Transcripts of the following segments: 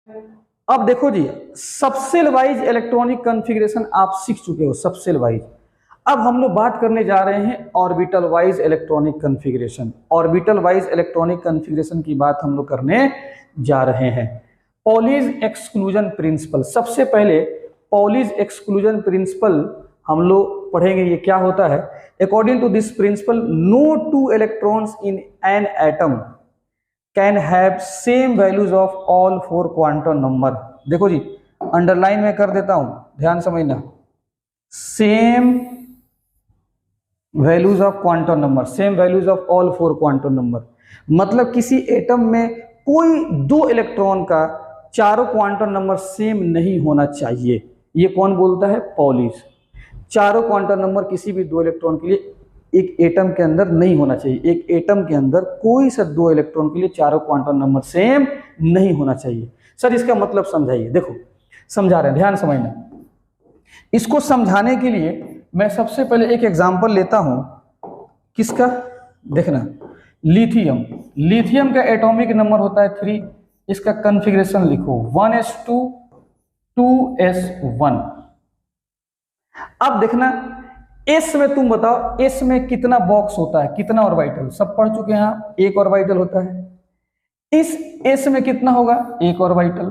अब देखो जी, subshell wise electronic configuration आप सीख चुके हो, सबसेल वाइज। अब हम लोग बात करने जा रहे हैं orbital wise electronic configuration. Orbital wise electronic configuration की बात हम लोग करने जा रहे हैं। पॉलीज एक्सक्लूजन प्रिंसिपल, सबसे पहले पॉलीज एक्सक्लूजन प्रिंसिपल हम लोग पढ़ेंगे। ये क्या होता है? According to this principle, no two electrons in an atom can have same values of all four quantum number. देखो जी, अंडरलाइन में कर देता हूं, ध्यान समझना। Same values of quantum number, same values of all four quantum number, मतलब किसी एटम में कोई दो इलेक्ट्रॉन का चारों क्वांटम नंबर सेम नहीं होना चाहिए। ये कौन बोलता है? पॉलीज। चारों क्वांटम नंबर किसी भी दो इलेक्ट्रॉन के लिए एक एटम के अंदर नहीं होना चाहिए। एक एटम के अंदर कोई सा दो इलेक्ट्रॉन के लिए चारों क्वांटम नंबर सेम नहीं होना चाहिए। सर इसका मतलब समझाइए। देखो समझा रहे हैं, ध्यान समझना। इसको समझाने के लिए मैं सबसे पहले एक एग्जांपल लेता हूं। किसका? देखना, लिथियम। लिथियम का एटॉमिक नंबर होता है 3। इसका कॉन्फ़िगरेशन लिखो 1s2 2s1। अब देखना, एस में तुम बताओ, एस में कितना बॉक्स होता है, कितना ऑर्बिटल? सब पढ़ चुके हैं आप, एक ऑर्बिटल होता है। इस एस में कितना होगा? एक ऑर्बिटल।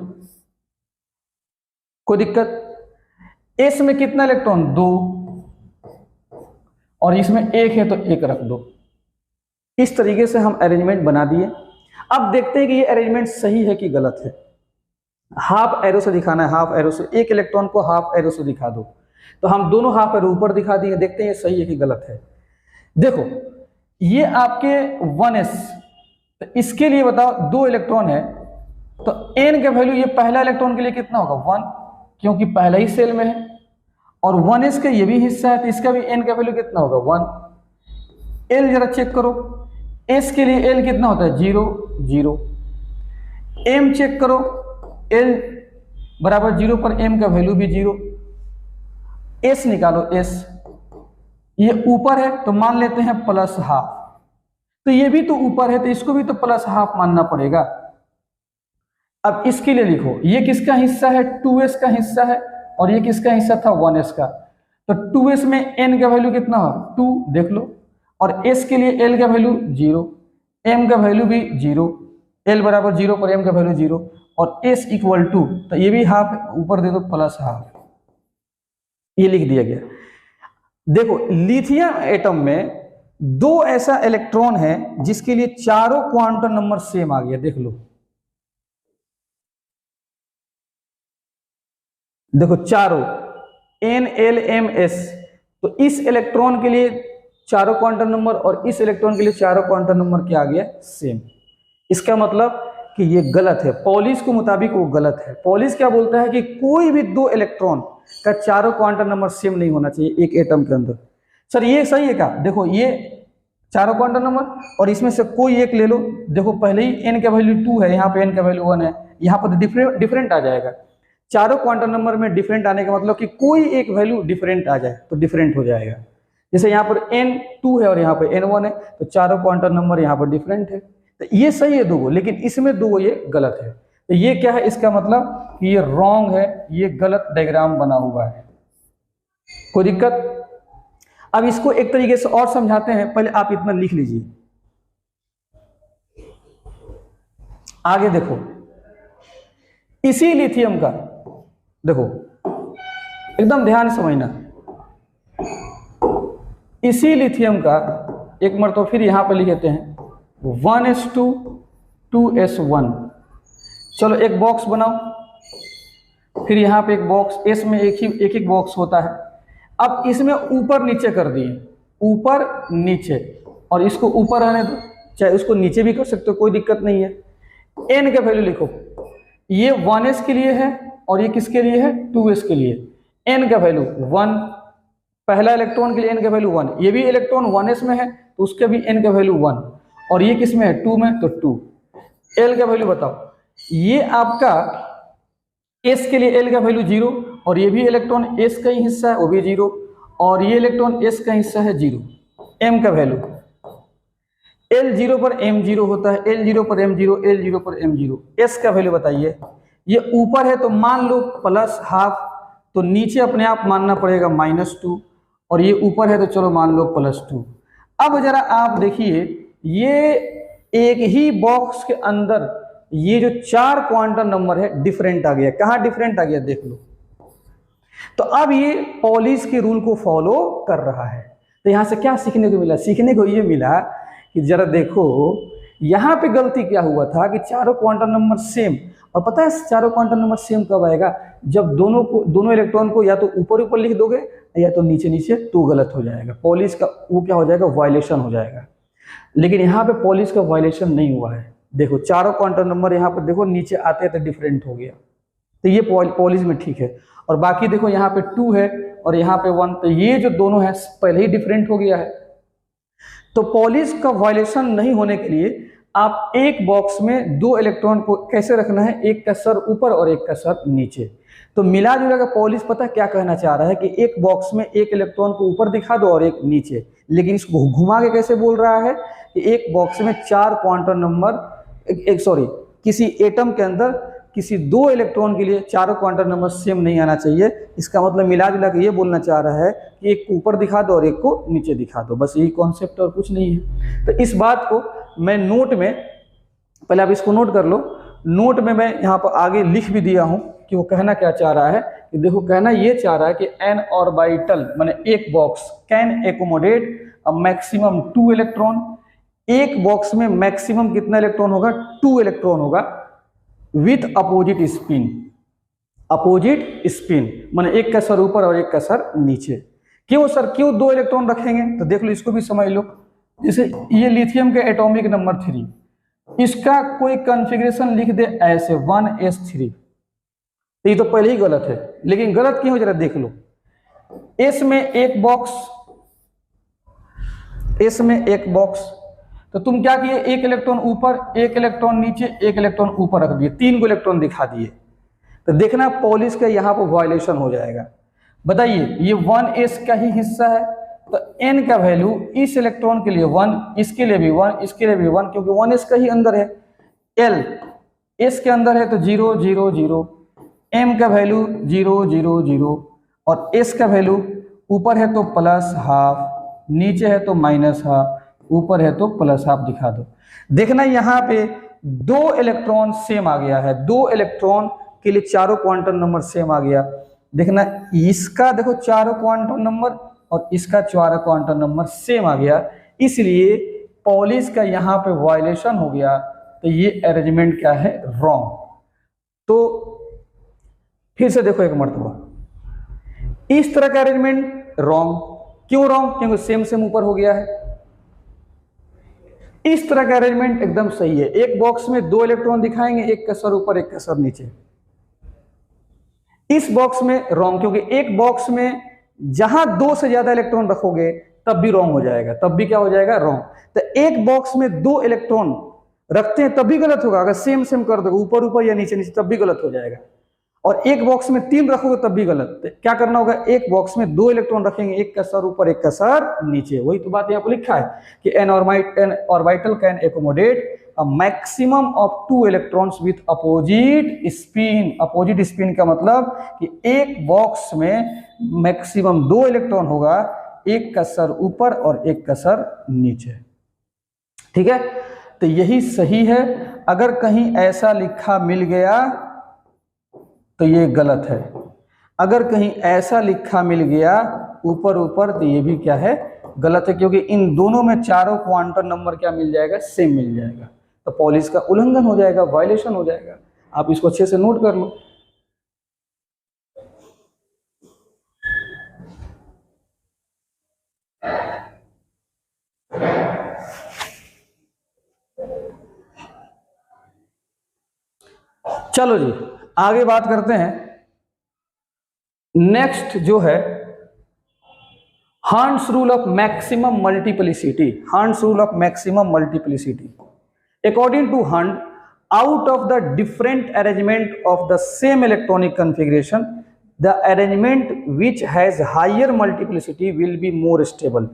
कोई दिक्कत? एस में कितना इलेक्ट्रॉन? 2, और इसमें एक है तो एक रख दो। इस तरीके से हम अरेंजमेंट बना दिए। अब देखते हैं कि ये अरेंजमेंट सही है कि गलत है। हाफ एरो से दिखाना है, हाफ एरो से। एक इलेक्ट्रॉन को हाफ एरो से दिखा दो। तो हम दोनों हाफ एरो ऊपर दिखा दिए, देखते हैं ये सही है कि गलत है। देखो ये आपके 1s, तो इसके लिए बताओ, दो इलेक्ट्रॉन है तो n का वैल्यू, ये पहला इलेक्ट्रॉन के लिए कितना होगा? 1, क्योंकि पहला ही सेल में है। और 1s का ये भी हिस्सा है तो इसका भी n का वैल्यू कितना होगा? 1। l जरा चेक करो, s के लिए l कितना होता है? 0 0। m चेक करो, l बराबर 0 पर m का वैल्यू भी 0। s निकालो, s ये ऊपर है तो मान लेते हैं प्लस हाफ, तो ये भी तो ऊपर है तो इसको भी तो प्लस हाफ मानना पड़ेगा। अब इसके लिए लिखो, ये किसका हिस्सा है? 2s का हिस्सा है, और ये किसका हिस्सा था? 1s का। तो 2s में n का वैल्यू कितना हो? 2, देख लो। और s के लिए l का वैल्यू 0, m का वैल्यू भी 0, l बराबर 0 पर m का वैल्यू 0, और s इक्वल टू, तो ये भी हाफ है, ऊपर दे दो प्लस हाफ। ये लिख दिया गया। देखो लिथियम एटम में दो ऐसा इलेक्ट्रॉन है जिसके लिए चारों क्वांटम नंबर सेम आ गया। देख लो, देखो चारों n l m s, तो इस इलेक्ट्रॉन के लिए चारों क्वांटम नंबर और इस इलेक्ट्रॉन के लिए चारों क्वांटम नंबर क्या आ गया? सेम। इसका मतलब कि ये गलत है। पॉलिस के मुताबिक वो गलत है। पॉलिस क्या बोलता है कि कोई भी दो इलेक्ट्रॉन का चारों क्वांटम नंबर सेम नहीं होना चाहिए एक एटम के अंदर। सर ये सही है क्या? देखो ये चारों क्वांटम नंबर और इसमें से कोई एक ले लो। देखो पहले ही n का वैल्यू 2 है, यहाँ पे n का वैल्यू 1 है, यहाँ पर डिफरेंट आ जाएगा। चारों क्वांटम नंबर में डिफरेंट आने का मतलब कि कोई एक वैल्यू डिफरेंट आ जाए तो डिफरेंट हो जाएगा। जैसे यहाँ पर n2 है और यहाँ पर n1 है, तो चारों क्वांटम नंबर यहाँ पर डिफरेंट है, तो ये सही है दो, लेकिन इसमें दो ये गलत है। तो ये क्या है? इसका मतलब कि ये रॉन्ग है, ये गलत डायग्राम बना हुआ है। कोई दिक्कत? अब इसको एक तरीके से और समझाते हैं, पहले आप इतना लिख लीजिए। आगे देखो, इसी लिथियम का, देखो एकदम ध्यान समझना, इसी लिथियम का एक मरतबा फिर यहां पर लिख देते हैं 1s2 2s1। चलो एक बॉक्स बनाओ, फिर यहाँ पे एक बॉक्स, एस में एक बॉक्स होता है। अब इसमें ऊपर नीचे कर दिए, ऊपर नीचे, और इसको ऊपर आने दो, चाहे उसको नीचे भी कर सकते हो, कोई दिक्कत नहीं है। n का वैल्यू लिखो, ये 1s के लिए है और ये किसके लिए है? 2s के लिए। n का वैल्यू 1, पहला इलेक्ट्रॉन के लिए n का वैल्यू 1, ये भी इलेक्ट्रॉन 1s में है तो उसका भी n का वैल्यू 1, और ये किस में है? 2 में, तो 2। l का वैल्यू बताओ, ये आपका s के लिए l का वैल्यू 0, और ये भी इलेक्ट्रॉन s का ही हिस्सा है, वो भी 0, और ये इलेक्ट्रॉन s का हिस्सा है 0। m का वैल्यू, l0 पर m0 होता है, l0 पर m0, l0 पर m0। s का वैल्यू बताइए, ये ऊपर है तो मान लो प्लस हाफ, तो नीचे अपने आप मानना पड़ेगा -2, और ये ऊपर है तो चलो मान लो +2। अब जरा आप देखिए, ये एक ही बॉक्स के अंदर ये जो 4 क्वांटम नंबर है डिफरेंट आ गया। कहाँ डिफरेंट आ गया देख लो। तो अब ये पॉलिश के रूल को फॉलो कर रहा है। तो यहां से क्या सीखने को मिला? सीखने को ये मिला कि जरा देखो यहां पे गलती क्या हुआ था कि चारों क्वांटम नंबर सेम, और पता है चारों क्वांटम नंबर सेम कब आएगा? जब दोनों इलेक्ट्रॉन को या तो ऊपर ऊपर लिख दोगे या तो नीचे नीचे, तो गलत हो जाएगा। पॉलिश का वो क्या हो जाएगा? वायलेशन हो जाएगा। लेकिन यहाँ पे पॉलिश का वायलेशन नहीं हुआ है। देखो चारों क्वांटम नंबर यहाँ पर देखो नीचे आते तो डिफरेंट हो गया, तो ये पॉलिश में ठीक है। और बाकी देखो यहाँ पे 2 है और यहाँ पे 1, तो ये जो दोनों है पहले ही डिफरेंट हो गया है। तो पॉलिश का वायलेशन नहीं होने के लिए आप एक बॉक्स में 2 इलेक्ट्रॉन को कैसे रखना है? एक का सर ऊपर और एक का सर नीचे। तो मिला जुला का पॉलिश पता क्या कहना चाह रहा है कि एक बॉक्स में एक इलेक्ट्रॉन को ऊपर दिखा दो और एक नीचे। लेकिन इसको घुमा के कैसे बोल रहा है कि एक बॉक्स में 4 क्वांटम नंबर किसी एटम के अंदर किसी 2 इलेक्ट्रॉन के लिए चारों क्वांटम नंबर सेम नहीं आना चाहिए। इसका मतलब मिला जुला के ये बोलना चाह रहा है कि एक को ऊपर दिखा दो और एक को नीचे दिखा दो, बस यही कॉन्सेप्ट और कुछ नहीं है। तो इस बात को मैं नोट में, पहले आप इसको नोट कर लो, नोट में मैं यहाँ पर आगे लिख भी दिया हूँ कि वो कहना क्या चाह रहा है। कि देखो कहना ये चाह रहा है कि एन ऑर्बिटल माने एक box can accommodate a maximum 2 electron. एक बॉक्स में मैक्सिमम कितना इलेक्ट्रॉन होगा? 2 इलेक्ट्रॉन होगा with opposite spin. Opposite spin माने एक का सर ऊपर और एक का सर नीचे। क्यों सर, क्यों 2 इलेक्ट्रॉन रखेंगे? तो देख लो, इसको भी समझ लो। जैसे ये लिथियम के एटॉमिक नंबर 3, इसका कोई कॉन्फ़िगरेशन लिख दे ऐसे 1s3, तो ये तो पहले ही गलत है। लेकिन गलत क्यों, जरा देख लो। एस में एक बॉक्स, एस में एक बॉक्स, तो तुम क्या किए? एक इलेक्ट्रॉन ऊपर, एक इलेक्ट्रॉन नीचे, एक इलेक्ट्रॉन ऊपर रख दिए, 3 को इलेक्ट्रॉन दिखा दिए। तो देखना पॉलिश का यहाँ पर वायलेशन हो जाएगा। बताइए, ये 1s का ही हिस्सा है, तो n का वैल्यू इस इलेक्ट्रॉन के लिए 1, इसके लिए भी 1, इसके लिए भी 1, क्योंकि 1s का ही अंदर है। l s के अंदर है तो 0 0 0, m का वैल्यू 0 0 0, और s का वैल्यू ऊपर है तो +½ नीचे है तो -½ ऊपर है तो +½ दिखा दो। देखना यहाँ पे 2 इलेक्ट्रॉन सेम आ गया है। 2 इलेक्ट्रॉन के लिए चारों क्वांटम नंबर सेम आ गया। देखना इसका देखो चारों क्वांटम नंबर और इसका 4 क्वांटम नंबर सेम आ गया, इसलिए पॉलिश का यहाँ पे वायलेशन हो गया। तो ये अरेंजमेंट क्या है? रॉन्ग। तो फिर से देखो एक मर्तबा, इस तरह का अरेंजमेंट रॉन्ग। क्यों रॉन्ग? क्योंकि सेम सेम ऊपर हो गया है। इस तरह का अरेंजमेंट एकदम सही है। एक बॉक्स में 2 इलेक्ट्रॉन दिखाएंगे, एक का सर ऊपर एक का सर नीचे। इस बॉक्स में रॉन्ग, क्योंकि एक बॉक्स में जहां 2 से ज्यादा इलेक्ट्रॉन रखोगे तब भी रॉन्ग हो जाएगा, तब भी क्या हो जाएगा? रॉन्ग। तो एक बॉक्स में 2 इलेक्ट्रॉन रखते हैं तब भी गलत होगा। अगर सेम सेम कर दोगे ऊपर ऊपर या नीचे नीचे तब भी गलत हो जाएगा। और एक बॉक्स में 3 रखोगे तब भी गलत। तो क्या करना होगा? एक बॉक्स में 2 इलेक्ट्रॉन रखेंगे, एक का सर ऊपर एक का सर नीचे। वही तो बात यहाँ पर लिखा है कि N orbital can accommodate a maximum of 2 electrons with opposite spin। Opposite spin का मतलब कि एक बॉक्स में मैक्सिमम 2 इलेक्ट्रॉन होगा, एक का सर ऊपर और एक का सर नीचे। ठीक है, तो यही सही है। अगर कहीं ऐसा लिखा मिल गया तो ये गलत है। अगर कहीं ऐसा लिखा मिल गया ऊपर ऊपर तो ये भी क्या है? गलत है, क्योंकि इन दोनों में चारों क्वांटम नंबर क्या मिल जाएगा? सेम मिल जाएगा। तो पॉलिश का उल्लंघन हो जाएगा, वायलेशन हो जाएगा। आप इसको अच्छे से नोट कर लो। चलो जी, आगे बात करते हैं। नेक्स्ट जो है Hund's rule of maximum multiplicity। Hund's rule of maximum multiplicity। According to Hund, out of the different arrangement of the same electronic configuration, the arrangement which has higher multiplicity will be more stable।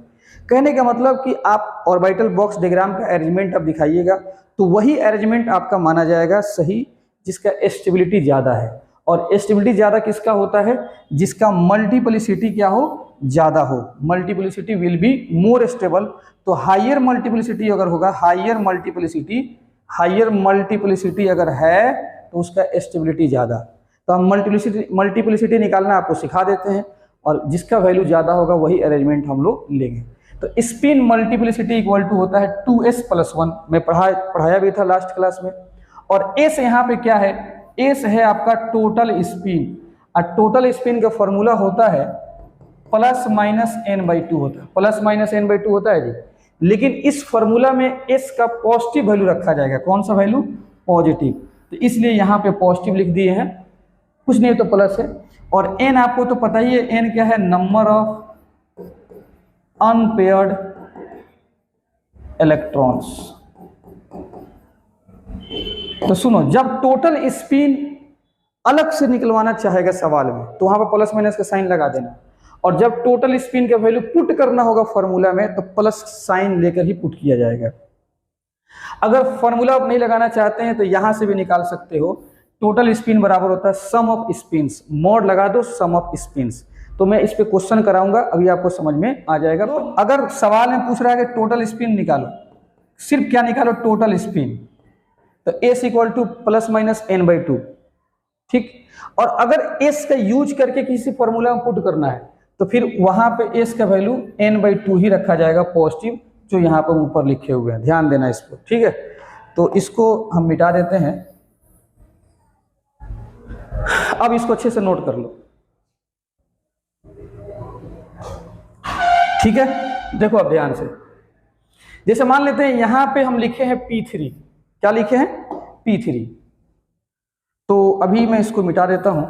कहने का मतलब कि आप orbital box diagram का arrangement आप दिखाइएगा तो वही arrangement आपका माना जाएगा सही, जिसका स्टेबिलिटी ज़्यादा है। और स्टेबिलिटी ज़्यादा किसका होता है? जिसका मल्टीप्लिसिटी क्या हो? ज़्यादा हो। Multiplicity will be more stable. तो हाइयर मल्टीप्लिसिटी अगर होगा, हाइयर मल्टीप्लिसिटी अगर है तो उसका स्टेबिलिटी ज़्यादा। तो हम मल्टीप्लिसिटी निकालना आपको सिखा देते हैं, और जिसका वैल्यू ज़्यादा होगा वही अरेंजमेंट हम लोग लेंगे। तो स्पिन मल्टीप्लिसिटी इक्वल टू होता है 2s+1। मैं पढ़ाया भी था लास्ट क्लास में। और एस यहाँ पे क्या है? एस है आपका टोटल स्पिन, और टोटल स्पिन का फॉर्मूला होता है ±n/2 होता है। ±n/2 होता है जी। लेकिन इस फॉर्मूला में एस का पॉजिटिव वैल्यू रखा जाएगा। कौन सा वैल्यू? पॉजिटिव। तो इसलिए यहाँ पे पॉजिटिव लिख दिए हैं, कुछ नहीं तो प्लस है। और एन आपको तो पता ही है, एन क्या है? Number of unpaired electrons. तो सुनो, जब टोटल स्पिन अलग से निकलवाना चाहेगा सवाल में तो वहां पर प्लस माइनस का साइन लगा देना, और जब टोटल स्पिन का वैल्यू पुट करना होगा फॉर्मूला में तो प्लस साइन लेकर ही पुट किया जाएगा। अगर फॉर्मूला आप नहीं लगाना चाहते हैं तो यहां से भी निकाल सकते हो। टोटल स्पिन बराबर होता है सम ऑफ स्पिन्स, मोड लगा दो सम ऑफ स्पिन्स। तो मैं इस पे क्वेश्चन कराऊंगा, अभी आपको समझ में आ जाएगा। तो अगर सवाल में पूछ रहा है कि टोटल स्पिन निकालो, सिर्फ क्या निकालो? Total spin. तो s इक्वल टू ±n/2, ठीक। और अगर s का यूज करके किसी फॉर्मूला में पुट करना है तो फिर वहां पे s का वैल्यू n/2 ही रखा जाएगा, पॉजिटिव, जो यहाँ पर ऊपर लिखे हुए हैं। ध्यान देना इस पर, ठीक है। तो इसको हम मिटा देते हैं। अब इसको अच्छे से नोट कर लो, ठीक है। देखो अब ध्यान से, जैसे मान लेते हैं यहां पे हम लिखे हैं P3। क्या लिखे हैं? P3। तो अभी मैं इसको मिटा देता हूं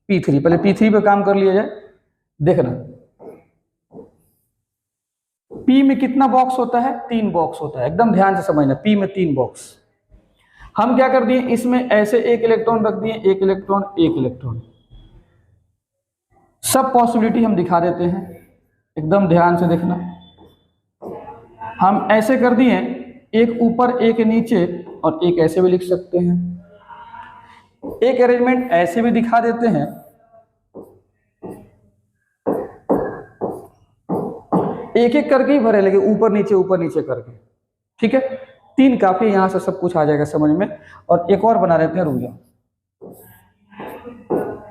P3। पहले P3 पे काम कर लिया जाए। देखना, P में कितना बॉक्स होता है? 3 बॉक्स होता है। एकदम ध्यान से समझना, P में 3 बॉक्स। हम क्या कर दिए, इसमें ऐसे एक इलेक्ट्रॉन रख दिए, एक इलेक्ट्रॉन, एक इलेक्ट्रॉन। सब पॉसिबिलिटी हम दिखा देते हैं, एकदम ध्यान से देखना। हम ऐसे कर दिए, एक ऊपर एक नीचे, और एक ऐसे भी लिख सकते हैं। एक अरेंजमेंट ऐसे भी दिखा देते हैं। एक एक करके ही भरे लगे, ऊपर नीचे करके, ठीक है। 3 काफी, यहां से सब कुछ आ जाएगा समझ में। और एक और बना देते हैं, रुक जाओ,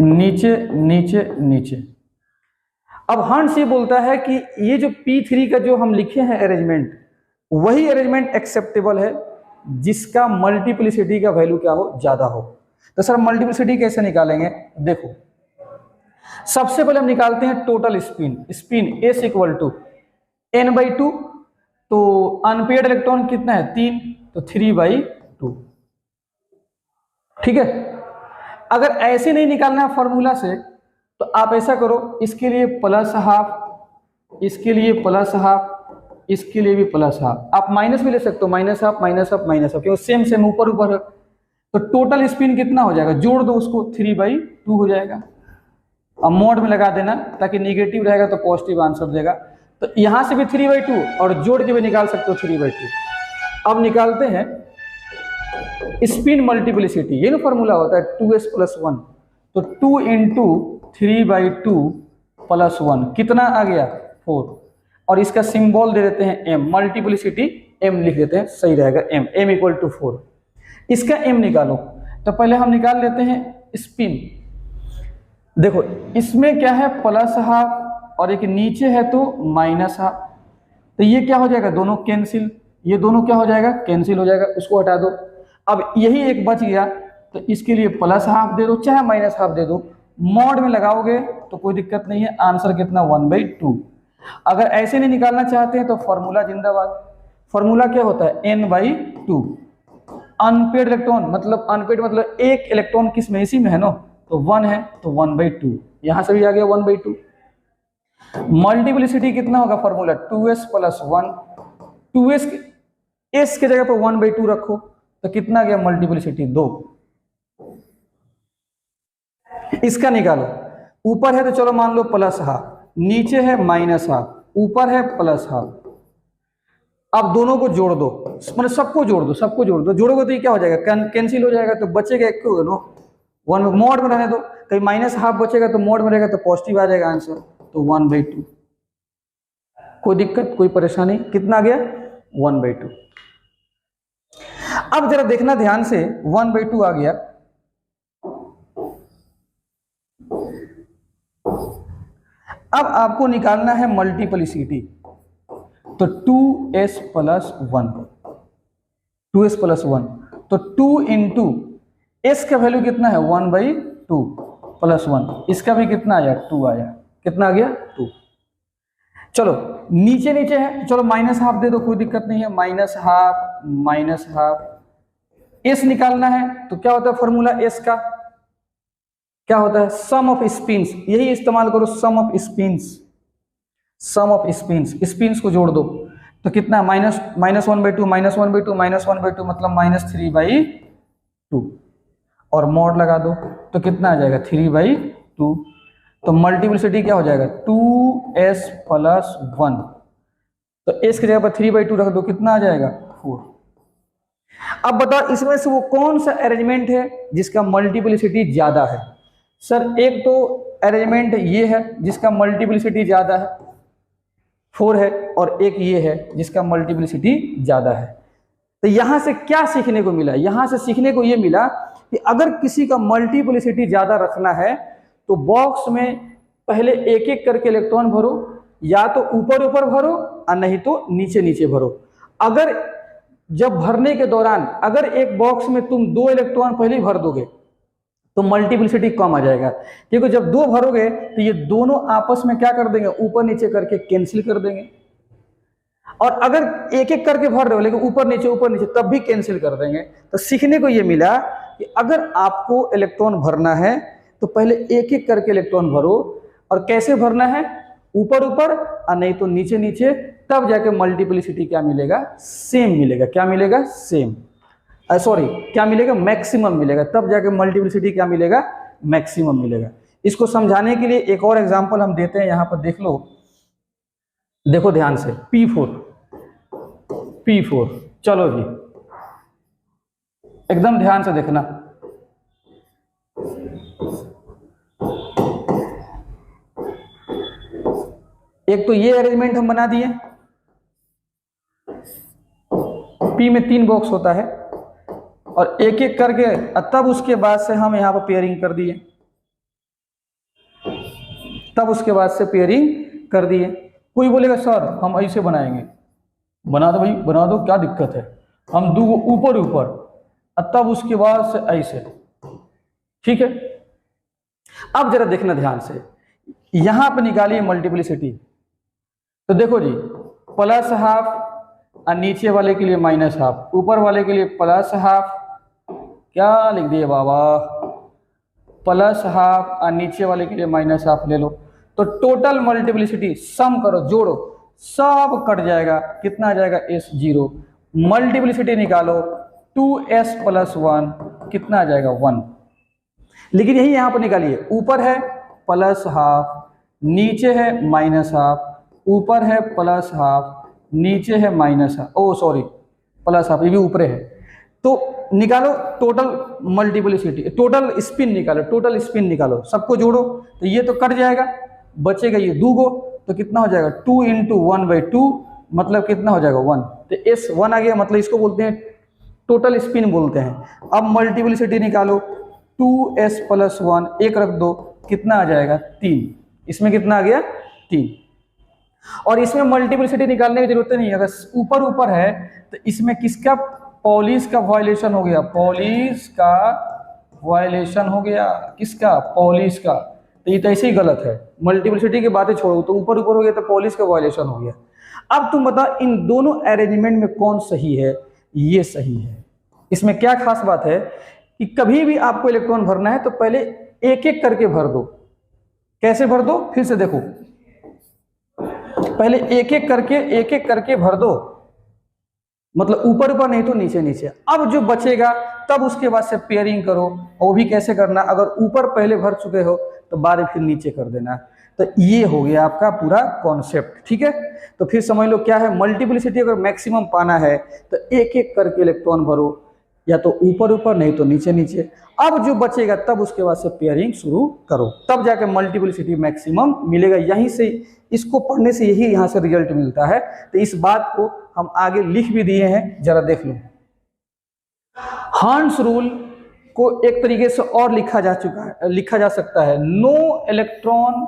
नीचे नीचे नीचे। अब हंस ये बोलता है कि ये जो P3 का जो हम लिखे हैं अरेंजमेंट, वही अरेंजमेंट एक्सेप्टेबल है जिसका मल्टीप्लिसिटी का वैल्यू क्या हो? ज्यादा हो। तो सर मल्टीप्लिसिटी कैसे निकालेंगे? देखो, सबसे पहले हम निकालते हैं total spin. Spin s equal to n/2। तो अनपेयर्ड इलेक्ट्रॉन कितना है? 3, तो 3/2, ठीक है। अगर ऐसे नहीं निकालना है फॉर्मूला से तो आप ऐसा करो, इसके लिए +½ इसके लिए +½ इसके लिए भी +½ आप माइनस भी ले सकते हो, -½ क्योंकि सेम ऊपर है। तो टोटल स्पिन कितना हो जाएगा? जोड़ दो उसको, 3/2 हो जाएगा। अब मोड में लगा देना, ताकि निगेटिव रहेगा तो पॉजिटिव आंसर देगा। तो यहां से भी 3/2 और जोड़ के भी निकाल सकते हो 3/2। अब निकालते हैं स्पिन मल्टीप्लिसिटी। ये ना फॉर्मूला होता है 2s+1। तो 2 × 3/2 + 1 कितना आ गया? 4। और इसका सिंबल दे देते हैं m, मल्टीप्लिसिटी m लिख देते हैं, सही रहेगा m इक्वल टू 4। इसका m निकालो। तो पहले हम निकाल लेते हैं स्पिन। देखो इसमें क्या है? +½ और एक नीचे है तो -½ तो ये क्या हो जाएगा? दोनों कैंसिल। ये दोनों क्या हो जाएगा? कैंसिल हो जाएगा, उसको हटा दो। अब यही एक बच गया, तो इसके लिए +½ दे दो, चाहे -½ दे दो। मॉड में लगाओगे तो कोई दिक्कत नहीं है। आंसर कितना? 1/2। अगर ऐसे नहीं निकालना चाहते हैं तो फॉर्मूला जिंदाबाद। फॉर्मूला क्या होता है? n/2। अनपेड इलेक्ट्रॉन मतलब एक इलेक्ट्रॉन किस में? इसी में है ना, तो 1 है, तो 1/2। यहां से भी आ गया 1/2। मल्टीप्लिसिटी कितना होगा? Formula 2s+1। 2s s के जगह पर 1/2 रखो, तो कितना गया मल्टीप्लिसिटी? 2। इसका निकालो। ऊपर है तो चलो मान लो +½ नीचे है -½ ऊपर है +½ अब दोनों को जोड़ दो, मतलब सबको जोड़ दो, सबको जोड़ दो, जोड़ोगे तो ये क्या हो जाएगा, कैंसिल हो जाएगा, तो बचेगा एक को नो, वन मोड में रहने दो, कहीं माइनस हाफ बचेगा तो मोड में रहेगा तो पॉजिटिव आ जाएगा आंसर, तो 1/2। कोई दिक्कत, कोई परेशानी, कितना आ गया 1/2। अब जरा देखना ध्यान से, 1/2 आ गया। अब आपको निकालना है मल्टीप्लिसिटी, तो 2s + 1, 2s + 1, तो 2 इंटू एस का वैल्यू कितना है 1/2 + 1, इसका भी कितना आया 2 आया, कितना आ गया 2। चलो नीचे नीचे है, चलो माइनस हाफ दे दो, कोई दिक्कत नहीं है, माइनस हाफ, एस निकालना है तो क्या होता है फॉर्मूला एस का, क्या होता है सम ऑफ स्पिन्स, यही इस्तेमाल करो, sum of spins, sum of spins, spins को जोड़ दो तो कितना -1/2 -1/2 -1/2 मतलब -3/2, और मॉड लगा दो तो कितना आ जाएगा 3/2, तो मल्टीप्लिसिटी क्या हो जाएगा 2s + 1, तो s की जगह पर 3/2 रख दो, कितना आ जाएगा 4। अब बताओ इसमें से वो कौन सा अरेंजमेंट है जिसका मल्टीप्लिसिटी ज्यादा है। सर एक तो अरेंजमेंट ये है जिसका मल्टीप्लिसिटी ज्यादा है 4 है, और एक ये है जिसका मल्टीप्लिसिटी ज्यादा है। तो यहां से क्या सीखने को मिला, यहां से सीखने को ये मिला कि अगर किसी का मल्टीप्लिसिटी ज्यादा रखना है तो बॉक्स में पहले एक एक करके इलेक्ट्रॉन भरो, या तो ऊपर ऊपर भरो और नहीं तो नीचे नीचे भरो। अगर जब भरने के दौरान अगर एक बॉक्स में तुम 2 इलेक्ट्रॉन पहले ही भर दोगे तो मल्टीप्लिसिटी कम आ जाएगा, क्योंकि जब 2 भरोगे तो ये दोनों आपस में क्या कर देंगे, ऊपर नीचे करके कैंसिल कर देंगे। और अगर एक एक करके भर रहे हो लेकिन ऊपर नीचे तब भी कैंसिल कर देंगे। तो सीखने को ये मिला कि अगर आपको इलेक्ट्रॉन भरना है तो पहले एक एक करके इलेक्ट्रॉन भरो, और कैसे भरना है, ऊपर ऊपर और नहीं तो नीचे नीचे, तब जाके मल्टीप्लिसिटी क्या मिलेगा, सेम मिलेगा। क्या मिलेगा, सेम, सॉरी क्या मिलेगा, मैक्सिमम मिलेगा, तब जाके मल्टीप्लिसिटी क्या मिलेगा, मैक्सिमम मिलेगा। इसको समझाने के लिए एक और एग्जांपल हम देते हैं, यहां पर देख लो, देखो ध्यान से, P4, चलो जी एकदम ध्यान से देखना। एक तो ये अरेंजमेंट हम बना दिए, P में 3 बॉक्स होता है, और एक एक करके तब उसके बाद से हम यहाँ पर पेयरिंग कर दिए, तब उसके बाद से पेयरिंग कर दिए। कोई बोलेगा सर हम ऐसे बनाएंगे, बना दो भाई बना दो, क्या दिक्कत है, हम 2 ऊपर ऊपर और तब उसके बाद से ऐसे, ठीक है। अब जरा देखना ध्यान से, यहां पर निकालिए मल्टीप्लिसिटी, तो देखो जी +½ और नीचे वाले के लिए -½ ऊपर वाले के लिए +½ क्या लिख दिए बाबा, +½ और नीचे वाले के लिए -½ ले लो, तो टोटल मल्टीप्लिसिटी सम करो, जोड़ो, सब कट जाएगा, कितना आ जाएगा S0। मल्टीप्लिसिटी निकालो 2s + 1 कितना आ जाएगा 1। लेकिन यही यहां पर निकालिए, ऊपर है +½ नीचे है -½ ऊपर है +½ नीचे है -½ ओ सॉरी +½ ये भी ऊपर है। तो निकालो टोटल मल्टीप्लिसिटी, टोटल स्पिन निकालो, टोटल स्पिन निकालो, सबको जोड़ो, तो ये तो कट जाएगा, बचेगा ये 2 गो, तो कितना हो जाएगा 2 × 1/2 मतलब कितना हो जाएगा 1। तो S1 आ गया, मतलब इसको बोलते हैं टोटल स्पिन बोलते हैं। अब मल्टीप्लिसिटी निकालो 2s + 1 एक रख दो, कितना आ जाएगा 3, इसमें कितना आ गया 3। और इसमें मल्टीप्लिसिटी निकालने की जरूरत नहीं है, अगर ऊपर ऊपर है तो इसमें किसका, पॉलिश का वायलेशन हो गया, पॉलिश का वायलेशन हो गया, किसका, पॉलिश का। तो ये तो ऐसे ही गलत है, मल्टीप्लिसिटी की बातें छोड़ो, तो ऊपर ऊपर हो गया तो पॉलिश का वायलेशन हो गया। अब तुम बताओ इन दोनों अरेंजमेंट में कौन सही है, ये सही है। इसमें क्या खास बात है कि कभी भी आपको इलेक्ट्रॉन भरना है तो पहले एक एक करके भर दो। कैसे भर दो, फिर से देखो, पहले एक एक करके भर दो, मतलब ऊपर ऊपर नहीं तो नीचे नीचे। अब जो बचेगा तब उसके बाद से पेयरिंग करो, और वो भी कैसे करना, अगर ऊपर पहले भर चुके हो तो बाद में फिर नीचे कर देना। तो ये हो गया आपका पूरा कॉन्सेप्ट। ठीक है, तो फिर समझ लो क्या है, मल्टीप्लिसिटी अगर मैक्सिमम पाना है तो एक एक करके इलेक्ट्रॉन भरो, या तो ऊपर ऊपर नहीं तो नीचे नीचे। अब जो बचेगा तब उसके बाद से पेयरिंग शुरू करो, तब जाके मल्टीप्लिसिटी मैक्सिमम मिलेगा। यहीं से इसको पढ़ने से यही यहाँ से रिजल्ट मिलता है। तो इस बात को हम आगे लिख भी दिए हैं, जरा देख लो। हार्न्स रूल को एक तरीके से और लिखा जा सकता है, no electron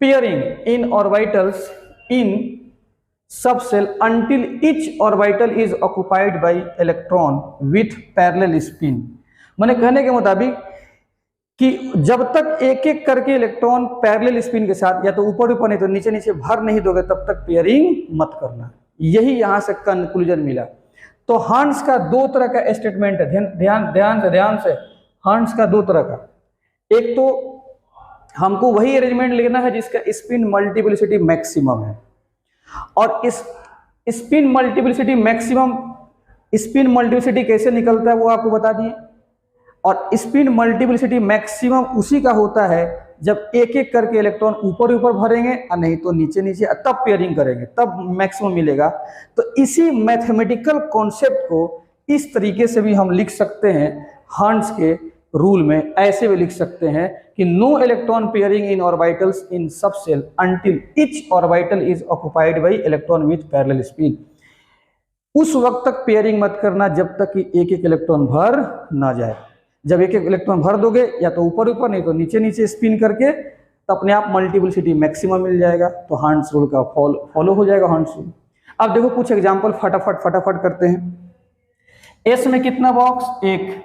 pairing in orbitals in subshell until each orbital is occupied by electron with parallel spin। मैंने कहने के मुताबिक कि जब तक एक एक करके इलेक्ट्रॉन पैरेलल स्पिन के साथ या तो ऊपर ऊपर नहीं तो नीचे नीचे भर नहीं दोगे तब तक पेयरिंग मत करना। यही यहां से कंक्लूजन मिला। तो हार्न्स का दो तरह का स्टेटमेंट है, ध्यान से हार्न्स का दो तरह का। एक तो हमको वही अरेंजमेंट लेना है जिसका स्पिन मल्टीप्लिसिटी मैक्सिमम है, और इस spin multiplicity maximum, spin multiplicity कैसे निकलता है वो आपको बता दिए। और स्पिन मल्टीप्लिसिटी मैक्सिमम उसी का होता है जब एक एक करके इलेक्ट्रॉन ऊपर ऊपर भरेंगे और नहीं तो नीचे नीचे, तब पेयरिंग करेंगे, तब मैक्सिमम मिलेगा। तो इसी मैथमेटिकल कॉन्सेप्ट को इस तरीके से भी हम लिख सकते हैं हार्न्स के रूल में। ऐसे भी लिख सकते हैं कि no electron pairing in orbitals in subshell until each orbital is occupied by electron with parallel spin. उस वक्त तक पेयरिंग मत करना जब तक कि एक एक इलेक्ट्रॉन भर ना जाए। जब एक एक इलेक्ट्रॉन भर दोगे या तो ऊपर ऊपर नहीं तो नीचे नीचे स्पिन करके, तो अपने आप मल्टीप्लिसिटी मैक्सिमम मिल जाएगा। तो हार्न्स रूल का फॉलो हो जाएगा हार्न्स रूल। अब देखो कुछ एग्जांपल फटाफट करते हैं। एस में कितना बॉक्स? एक,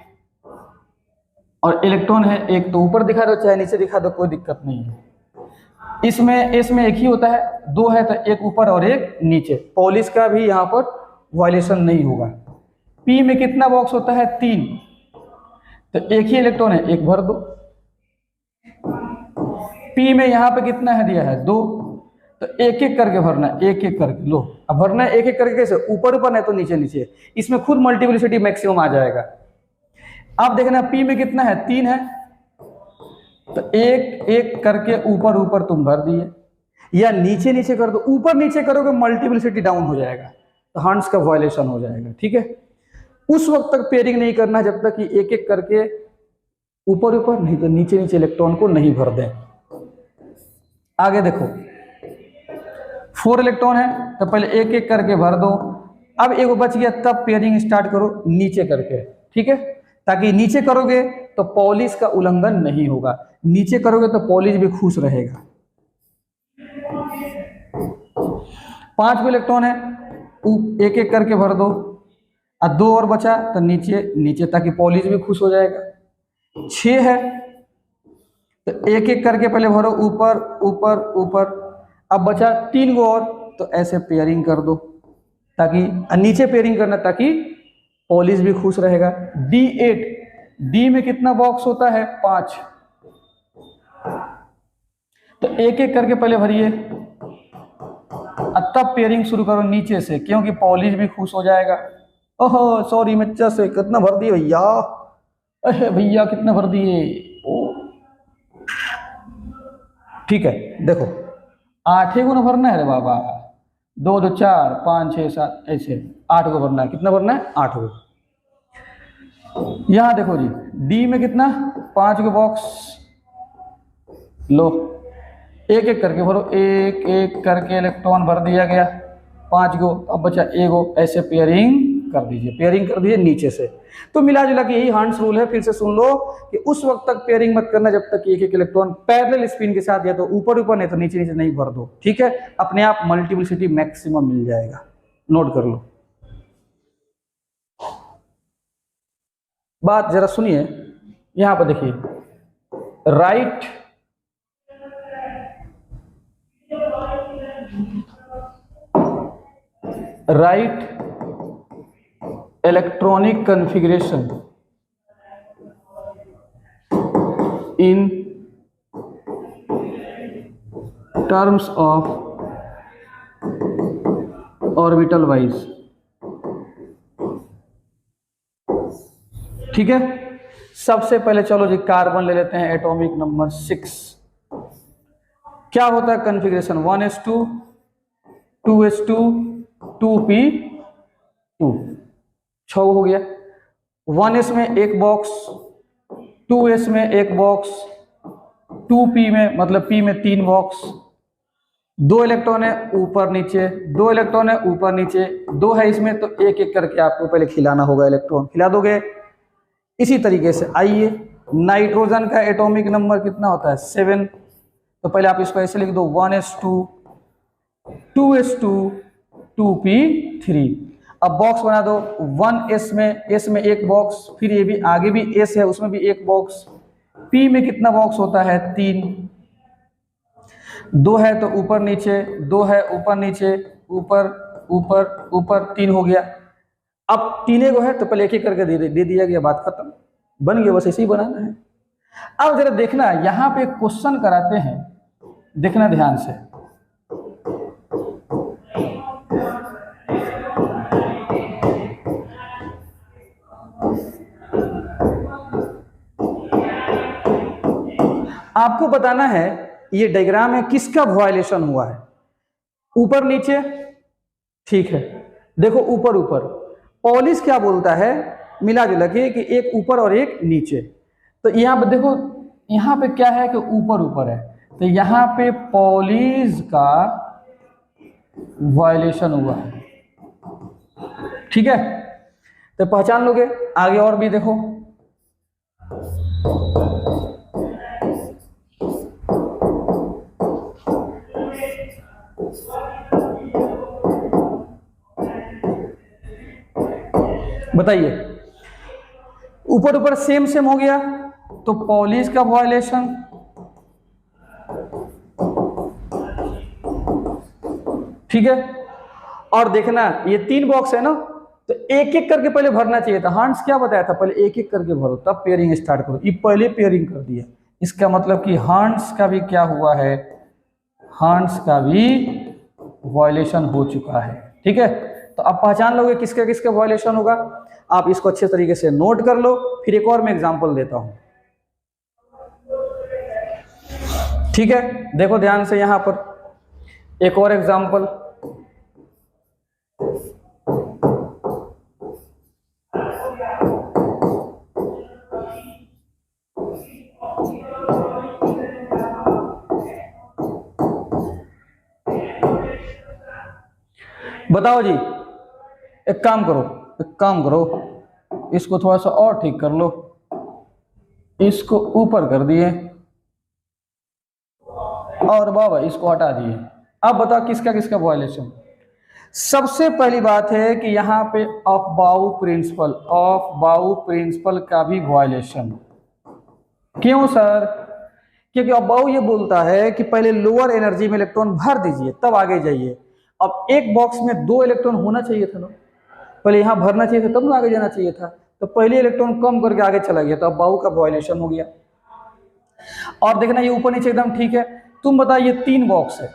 और इलेक्ट्रॉन है एक, तो ऊपर दिखा दो चाहे नीचे दिखा दो, कोई दिक्कत नहीं है। इसमें एक ही होता है, दो है तो एक ऊपर और एक नीचे। पॉलिश का भी यहाँ पर वायलेशन नहीं होगा। पी में कितना बॉक्स होता है? तीन, तो एक ही इलेक्ट्रॉन है, एक भर दो। पी में यहाँ पे कितना है दिया है? दो, तो एक एक करके भरना, एक एक करके लो। अब भरना है एक एक करके कैसे? ऊपर ऊपर नहीं तो नीचे नीचे। इसमें खुद मल्टीप्लिसिटी मैक्सिमम आ जाएगा। अब देखना पी में कितना है? तीन है, तो एक एक करके ऊपर ऊपर तुम भर दिए, या नीचे नीचे कर दो। ऊपर नीचे करोगे मल्टीप्लिसिटी डाउन हो जाएगा, तो हार्न्स का वायलेशन हो जाएगा। ठीक है, उस वक्त तक पेयरिंग नहीं करना जब तक कि एक एक करके ऊपर ऊपर नहीं तो नीचे नीचे इलेक्ट्रॉन को नहीं भर दें। आगे देखो, 4 इलेक्ट्रॉन है तो पहले एक एक करके भर दो। अब एक बच गया, तब पेयरिंग स्टार्ट करो नीचे करके। ठीक है, ताकि नीचे करोगे तो पॉलिश का उल्लंघन नहीं होगा, नीचे करोगे तो पॉलिश भी खुश रहेगा। 5 इलेक्ट्रॉन है, एक एक करके भर दो, और 2 और बचा तो नीचे नीचे, ताकि पॉलिश भी खुश हो जाएगा। 6 है तो एक एक करके पहले भरो, ऊपर ऊपर ऊपर। अब बचा 3 और, तो ऐसे पेयरिंग कर दो, ताकि नीचे पेयरिंग करना ताकि पॉलिश भी खुश रहेगा। D8, डी में कितना बॉक्स होता है? 5, तो एक एक करके पहले भरिए और तब पेयरिंग शुरू करो नीचे से, क्योंकि पॉलिश भी खुश हो जाएगा। ओहो सॉरी बच्चा से, कितना भर दिए भैया? अरे भैया कितना भर दिए? ओ ठीक है, देखो 8 को ना भरना है रे बाबा, 2 2 4 5 6 7 ऐसे 8 को भरना है। कितना भरना है? 8 को। यहां देखो जी, डी में कितना? 5 को बॉक्स लो, एक एक करके भरो, एक एक करके इलेक्ट्रॉन भर दिया गया 5 को। अब बचा 1 को, ऐसे पेयरिंग कर दीजिए, पेयरिंग कर दीजिए नीचे से। तो मिला जुला के यही हार्न्स रूल है। फिर से सुन लो कि उस वक्त तक पेयरिंग मत करना जब तक कि एक एक इलेक्ट्रॉन पैरेलल स्पिन के साथ या तो ऊपर ऊपर नहीं तो नीचे नीचे नहीं भर दो। ठीक है, अपने आप मल्टीप्लिसिटी मैक्सिमम मिल जाएगा। नोट कर लो, बात जरा सुनिए। यहां पर देखिए, right electronic configuration in terms of orbital wise। ठीक है, सबसे पहले चलो जी कार्बन ले लेते हैं, एटॉमिक नंबर 6। क्या होता है कन्फिग्रेशन 1s2 2s2 2p2, 6 हो गया। 1s में एक बॉक्स, 2s में एक बॉक्स, 2p में मतलब p में 3 बॉक्स, 2 इलेक्ट्रॉन है ऊपर नीचे, 2 इलेक्ट्रॉन है ऊपर नीचे, 2 है इसमें, तो एक एक करके आपको पहले खिलाना होगा, इलेक्ट्रॉन खिला दोगे। इसी तरीके से आइए, नाइट्रोजन का एटॉमिक नंबर कितना होता है 7, तो पहले आप इसको ऐसे लिख दो 1s2 2s2 2p3। अब बॉक्स बना दो, 1s में, s में एक बॉक्स, फिर ये भी आगे भी s है उसमें भी एक बॉक्स, p में कितना बॉक्स होता है 3, 2 है तो ऊपर नीचे, 2 है ऊपर नीचे, ऊपर ऊपर ऊपर, 3 हो गया। अब 3 को है तो पहले एक एक करके दे दिया गया, बात खत्म, बन गया, बस ऐसे ही बनाना है। अब जरा देखना, यहां पे क्वेश्चन कराते हैं, देखना ध्यान से। आपको बताना है ये डायग्राम है किसका वायलेशन हुआ है, ऊपर नीचे, ठीक है। देखो ऊपर ऊपर, पॉलिश क्या बोलता है मिला जुला के कि एक ऊपर और एक नीचे, तो यहाँ पे देखो, यहाँ पे क्या है कि ऊपर ऊपर है, तो यहाँ पे पॉलिश का वायलेशन हुआ है, ठीक है, तो पहचान लोगे। आगे और भी देखो, बताइए, ऊपर ऊपर सेम सेम हो गया, तो पॉलिश का वायलेशन, ठीक है। और देखना ये 3 बॉक्स है ना, तो एक एक करके पहले भरना चाहिए था। हांस क्या बताया था, पहले एक एक करके भरो तब पेयरिंग स्टार्ट करो, ये पहले पेयरिंग कर दिया, इसका मतलब कि हांस का भी क्या हुआ है, हांस का भी वायलेशन हो चुका है, ठीक है। तो आप पहचान लोगे किसका किसका वायलेशन होगा, आप इसको अच्छे तरीके से नोट कर लो। फिर एक और मैं एग्जांपल देता हूं, ठीक है, देखो ध्यान से, यहां पर एक और एग्जांपल, बताओ जी, एक काम करो, इसको थोड़ा सा और ठीक कर लो, इसको ऊपर कर दिए और बाबा इसको हटा दिए। अब बताओ किसका किसका वायलेशन। सबसे पहली बात है कि यहाँ पे ऑफ बाउ प्रिंसिपल का भी वायलेशन। क्यों सर, क्योंकि ऑफ बाउ ये बोलता है कि पहले लोअर एनर्जी में इलेक्ट्रॉन भर दीजिए तब आगे जाइए। अब एक बॉक्स में 2 इलेक्ट्रॉन होना चाहिए था ना, पहले यहाँ भरना चाहिए था तब ना आगे जाना चाहिए था, तो पहले इलेक्ट्रॉन कम करके आगे चला गया, तो अब बाउ का वायलेशन हो गया। और देखना ये ऊपर नीचे एकदम ठीक है, तुम बताओ ये 3 बॉक्स है,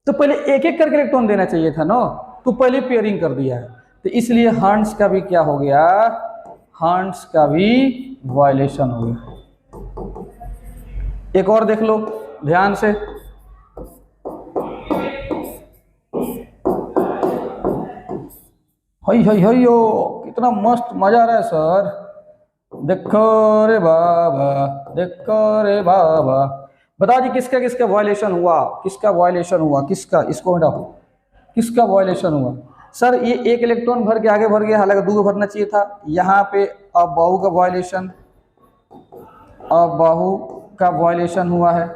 तो पहले एक एक करके इलेक्ट्रॉन देना चाहिए था ना, तो पहले पेयरिंग कर दिया है, तो इसलिए हांस का भी क्या हो गया, हांस का भी वायलेशन हो गया। एक और देख लो ध्यान से, हई हई हई यो, कितना मस्त मजा आ रहा है सर, देखो रे बाबा, देखो रे बाबा। बताओ जी किसका किसका वायलेशन हुआ, किसका वायलेशन हुआ, किसका, इसको हटाओ, किसका वायलेशन हुआ। सर ये एक इलेक्ट्रॉन भर के आगे भर गया, हालांकि 2 भरना चाहिए था। यहाँ पे अब बाहु का वायलेशन, अब बाहु का वायलेशन हुआ है।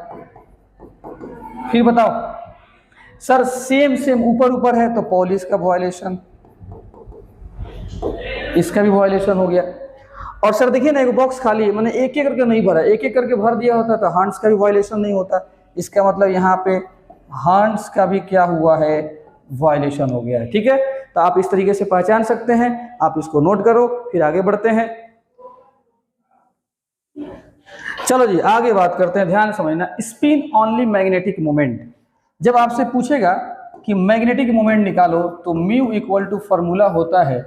फिर बताओ सर सेम सेम ऊपर ऊपर है तो पॉलिश का वायलेशन, इसका भी वायलेशन हो गया। और सर देखिए ना एक बॉक्स खाली है, मैंने एक एक करके नहीं भरा, एक एक करके भर दिया होता तो हांस का भी वायलेशन नहीं होता। इसका मतलब यहाँ पे हांस का भी क्या हुआ है, वायलेशन हो गया है, ठीक है। तो आप इस तरीके से पहचान सकते हैं, आप इसको नोट करो, फिर आगे बढ़ते हैं। चलो जी आगे बात करते हैं, ध्यान समझना। स्पिन ओनली मैग्नेटिक मोमेंट, जब आपसे पूछेगा कि मैग्नेटिक मोमेंट निकालो तो म्यू इक्वल टू फॉर्मूला होता है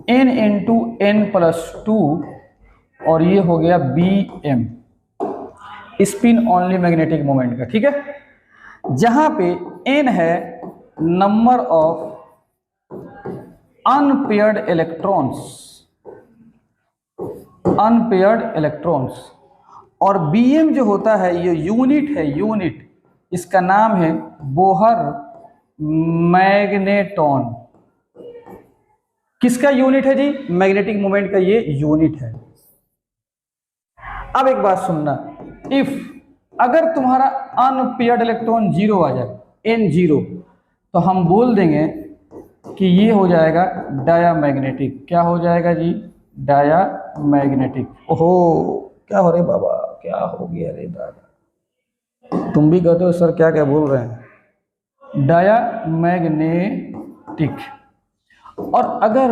n × n + 2 और ये हो गया bm। Spin only magnetic moment का, ठीक है। जहां पे n है नंबर ऑफ अनपेयर्ड इलेक्ट्रॉन्स, और Bm जो होता है ये यूनिट, इसका नाम है बोहर मैग्नेटॉन। किसका यूनिट है जी? मैग्नेटिक मोमेंट का ये यूनिट है। अब एक बात सुनना, अगर तुम्हारा अनपेयर्ड इलेक्ट्रॉन 0 आ जाए n0, तो हम बोल देंगे कि ये हो जाएगा डायामैग्नेटिक। क्या हो जाएगा जी? डायामैग्नेटिक। ओहो, क्या हो रे बाबा, क्या हो गया रे दादा, तुम भी कहते हो सर क्या क्या बोल रहे हैं। डायामैग्नेटिक। और अगर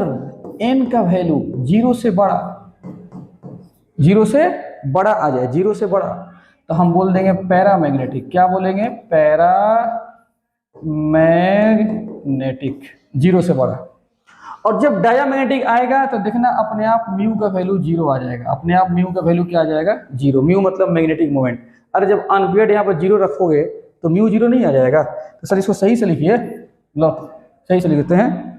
n का वैल्यू 0 से बड़ा आ जाए, 0 से बड़ा, तो हम बोल देंगे पैरामैग्नेटिक। क्या बोलेंगे? पैरामैग्नेटिक, 0 से बड़ा। और जब डायामैग्नेटिक आएगा तो देखना अपने आप म्यू का वैल्यू 0 आ जाएगा। अपने आप म्यू का वैल्यू क्या आ जाएगा? 0। म्यू मतलब मैग्नेटिक मोमेंट। अरे जब अनपेयर्ड यहाँ पर 0 रखोगे तो म्यू 0 नहीं आ जाएगा? तो सर इसको सही से लिखिए, लो सही से लिखते हैं।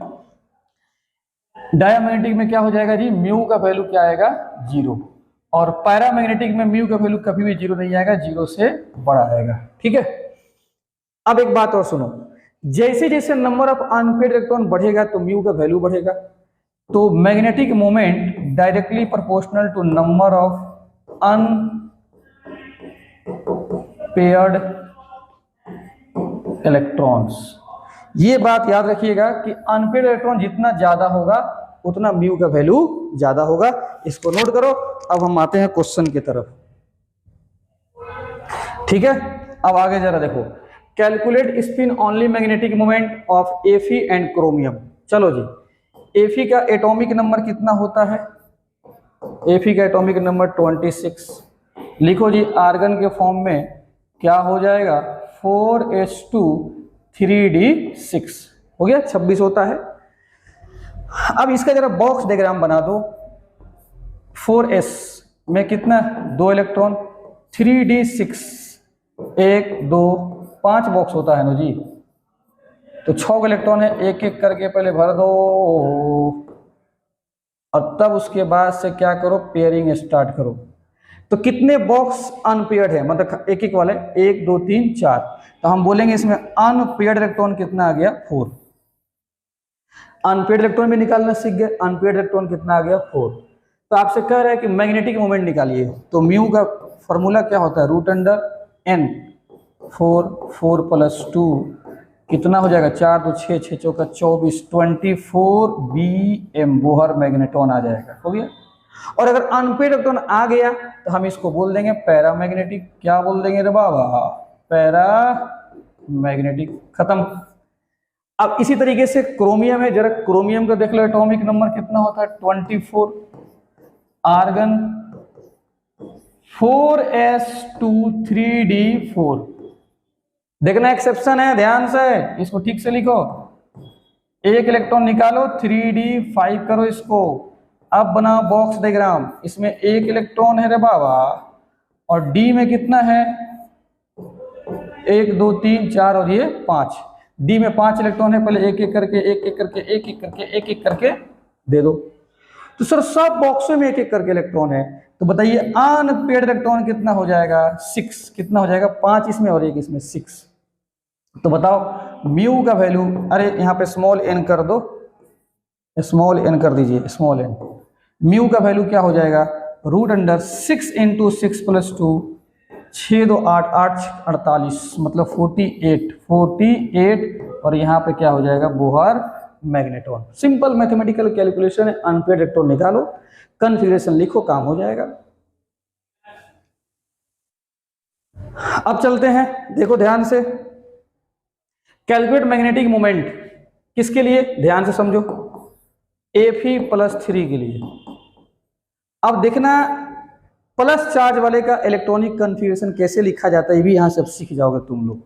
डायामैग्नेटिक में क्या हो जाएगा जी? म्यू का वैल्यू क्या आएगा? 0। और पैरामैग्नेटिक में म्यू का वैल्यू कभी भी 0 नहीं आएगा, 0 से बड़ा आएगा, ठीक है। अब एक बात और सुनो, जैसे जैसे नंबर ऑफ अनपेयर्ड इलेक्ट्रॉन बढ़ेगा तो म्यू का वैल्यू बढ़ेगा। तो magnetic moment directly proportional to number of unpaired electrons. ये बात याद रखिएगा कि अनपेयर्ड इलेक्ट्रॉन जितना ज्यादा होगा उतना म्यू का वैल्यू ज्यादा होगा। इसको नोट करो। अब हम आते हैं क्वेश्चन की तरफ, ठीक है। अब आगे जरा देखो, calculate spin only magnetic moment of Fe and chromium. चलो जी, Fe का एटॉमिक नंबर कितना होता है? Fe का एटॉमिक नंबर 26। लिखो जी, आर्गन के फॉर्म में क्या हो जाएगा? 4s2 3d6 हो गया, 26 होता है। अब इसका जरा बॉक्स डायग्राम बना दो। 4s में कितना? 2 इलेक्ट्रॉन, 3d6 1 2 5 बॉक्स होता है ना जी। तो 6 इलेक्ट्रॉन है, एक एक करके पहले भर दो और तब उसके बाद से क्या करो? पेयरिंग स्टार्ट करो। तो कितने बॉक्स अनपेयर्ड है, मतलब एक एक वाले? 1 2 3 4। तो हम बोलेंगे इसमें अनपेयर्ड इलेक्ट्रॉन कितना आ गया? 4। अनपेयर्ड इलेक्ट्रॉन भी निकालना सीख गए। अनपेयर्ड इलेक्ट्रॉन कितना आ गया? 4। तो आपसे कह रहा है कि मैग्नेटिक मोमेंट निकालिए, तो म्यू का फॉर्मूला क्या होता है? √n। 4 + 2 कितना हो जाएगा? 4 2 6 6 चौका 24, 24 Bm बोहर मैग्नेटॉन आ जाएगा, हो गया। और अगर अनपेयर्ड इलेक्ट्रॉन आ गया तो हम इसको बोल देंगे पैरामैग्नेटिक। क्या बोल देंगे रे बाबा? पैरामैग्नेटिक। खत्म। अब इसी तरीके से क्रोमियम है, जरा क्रोमियम का देख लो एटॉमिक नंबर कितना होता है? 24। Argon 4s2 3d4। देखना एक्सेप्शन है, ध्यान से इसको ठीक से लिखो। एक इलेक्ट्रॉन निकालो, 3d5 करो इसको। अब बनाओ बॉक्स डायग्राम। इसमें एक इलेक्ट्रॉन है रे बाबा, और डी में कितना है? 1 2 3 4 और ये 5। डी में 5 इलेक्ट्रॉन है, पहले एक एक करके दे दो। तो सर सब बॉक्सों में एक एक करके इलेक्ट्रॉन है, तो बताइए अनपेयर्ड इलेक्ट्रॉन कितना हो जाएगा? 6। कितना हो जाएगा? 5 इसमें और 1 इसमें, 6। तो बताओ म्यू का वैल्यू, अरे यहाँ पे स्मॉल n कर दो, स्मॉल n कर दीजिए, स्मॉल n। म्यू का वैल्यू क्या हो जाएगा? √6 × 6 + 2 6 2 8 8 48, मतलब 48 और यहाँ पे क्या हो जाएगा? Bohr magneton. Simple mathematical calculation है। अनपेयर्ड इलेक्ट्रॉन निकालो, कन्फिगरेशन लिखो, काम हो जाएगा। अब चलते हैं, देखो ध्यान से, कैलकुलेट मैग्नेटिक मोमेंट किसके लिए? ध्यान से समझो, Fe+3 के लिए। अब देखना प्लस चार्ज वाले का इलेक्ट्रॉनिक कन्फिगरेशन कैसे लिखा जाता है, ये भी यहां से सीख जाओगे तुम लोग।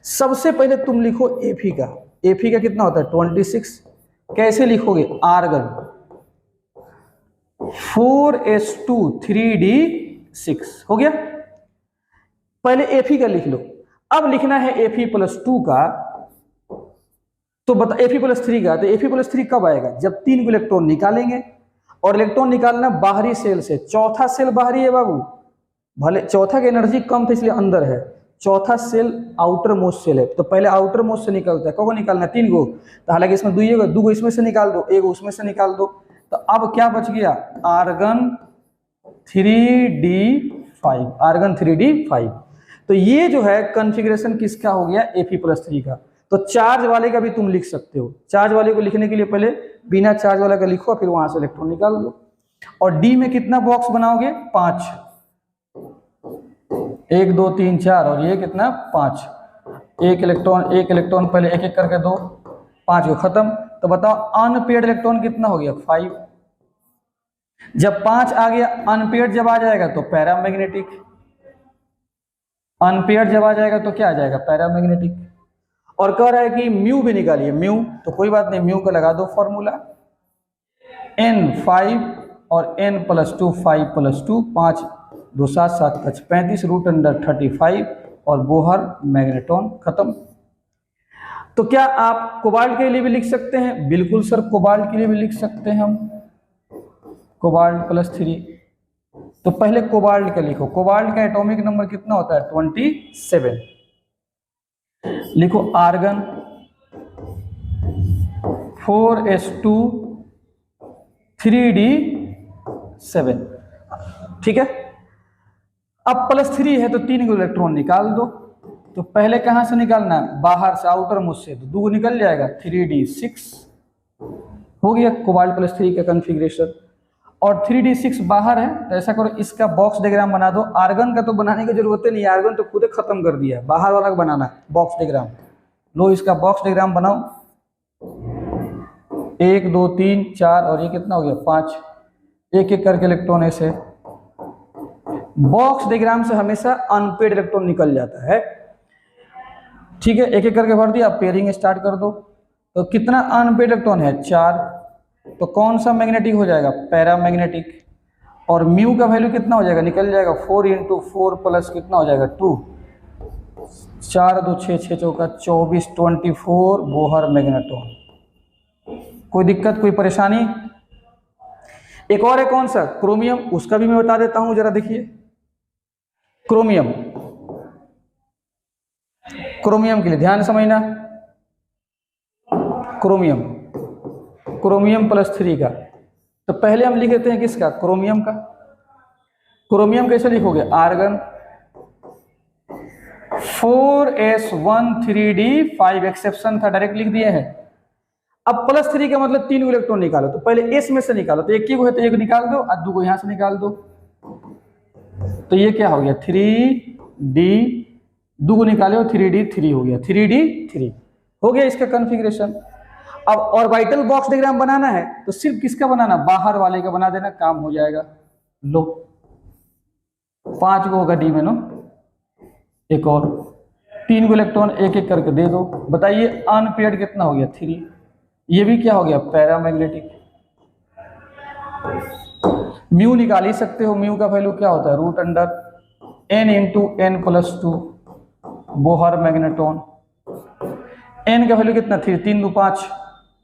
सबसे पहले तुम लिखो Fe का। Fe का कितना होता है? 26। कैसे लिखोगे? आर्गन 4s2 3d6 हो गया। पहले Fe का लिख लो, अब लिखना है Fe+2 का, तो बता Fe+3 का, तो Fe+3 कब आएगा? जब 3 को इलेक्ट्रॉन निकालेंगे, और इलेक्ट्रॉन निकालना बाहरी सेल से, चौथा सेल बाहरी है बाबू, भले चौथा की एनर्जी कम थे इसलिए अंदर है, चौथा सेल आउटर मोस्ट सेल है, तो पहले आउटर मोस्ट से निकलता है, को निकालना है 3 को, तो हालांकि इसमें 2 को इसमें से निकाल दो, 1 उसमें से निकाल दो, तो अब क्या बच गया? Argon 3d5, argon 3d5। तो ये जो है कॉन्फ़िगरेशन किसका हो गया? Fe+3 का। तो चार्ज वाले का भी तुम लिख सकते हो, चार्ज वाले को लिखने के लिए पहले बिना चार्ज वाला का लिखो, फिर वहां से इलेक्ट्रॉन निकाल दो। और डी में कितना बॉक्स बनाओगे? 5, 1 2 3 4, और ये कितना? 5। एक इलेक्ट्रॉन पहले एक एक करके दो, 5 को खत्म। तो बताओ अनपेयर्ड इलेक्ट्रॉन कितना हो गया? 5। जब 5 आ गया, अनपेयर्ड जब आ जाएगा तो पैरामैग्नेटिक, अनपेयर्ड जब आ जाएगा तो क्या आ जाएगा? पैरामैग्नेटिक। और कह रहा है कि म्यू भी निकालिए, म्यू, तो कोई बात नहीं, म्यू का लगा दो फॉर्मूला, n5 और n+2, 5+2, 5 2 7 7 5 35 √35 और बोहर मैग्नेट्रॉन, खत्म। तो क्या आप कोबाल्ट के लिए भी लिख सकते हैं? बिल्कुल सर, कोबाल्ट के लिए भी लिख सकते हैं हम, कोबाल्ट+3। तो पहले कोबाल्ट का लिखो, कोबाल्ट का एटॉमिक नंबर कितना होता है? 27। लिखो आर्गन 4s2 3d7, ठीक है। अब +3 है तो 3 को इलेक्ट्रॉन निकाल दो, तो पहले कहां से निकालना है? बाहर से, आउटर मोस्ट से, तो 2 निकल जाएगा, 3d6 हो गया कोबाल्ट+3 का कॉन्फ़िगरेशन। और 3d6 बाहर है, तो ऐसा करो इसका बॉक्स डायग्राम बना दो। आर्गन का तो बनाने की जरूरत नहीं है, आर्गन तो खुद खत्म कर दिया, बाहर वाला बनाना है बॉक्स डायग्राम। लो इसका बॉक्स डायग्राम बनाओ, 1 2 3 4 और ये कितना हो गया? 5। एक एक करके इलेक्ट्रॉन ऐसे, बॉक्स डायग्राम से हमेशा अनपेड इलेक्ट्रॉन निकल जाता है, ठीक है। एक एक करके भर दिया, पेयरिंग स्टार्ट कर दो। तो कितना अनपेड इलेक्ट्रॉन है? 4। तो कौन सा मैग्नेटिक हो जाएगा? पैरामैग्नेटिक। और म्यू का वैल्यू कितना हो जाएगा? निकल जाएगा 4 × 4 प्लस कितना हो जाएगा? 2, 4 2 6 6 चौका 24, 24 बोहर मैग्नेट्रॉन। कोई दिक्कत, कोई परेशानी? एक और है, कौन सा? क्रोमियम, उसका भी मैं बता देता हूं, जरा देखिए। क्रोमियम, क्रोमियम के लिए ध्यान समझना, क्रोमियम, क्रोमियम +3 का। तो पहले हम लिख देते हैं किसका? क्रोमियम का। क्रोमियम कैसे लिखोगे? आर्गन 4s1 3d5, एक्सेप्शन था, डायरेक्ट लिख दिए हैं। अब +3 का मतलब 3 इलेक्ट्रॉन निकालो, तो पहले s में से निकालो, तो एक ही को है तो एक निकाल दो, और 2 को यहां से निकाल दो, तो ये क्या हो गया? 3d, 2 को निकाले हो, 3d3 हो गया, 3d3 हो गया इसका कॉन्फ़िगरेशन। अब ऑर्बिटल बॉक्स डायग्राम बनाना है तो सिर्फ किसका बनाना? बाहर वाले का बना देना, काम हो जाएगा। लो 5 को होगा डी में, नो एक और 3 को इलेक्ट्रॉन एक एक करके दे दो। बताइए अनपेयर्ड कितना हो गया? 3। ये भी क्या हो गया? पैरामैग्नेटिक। म्यू निकाल ही सकते हो, म्यू का वैल्यू क्या होता है? √n × n+2 Bohr magnetron. n का वैल्यू कितना? 3 3 2 5,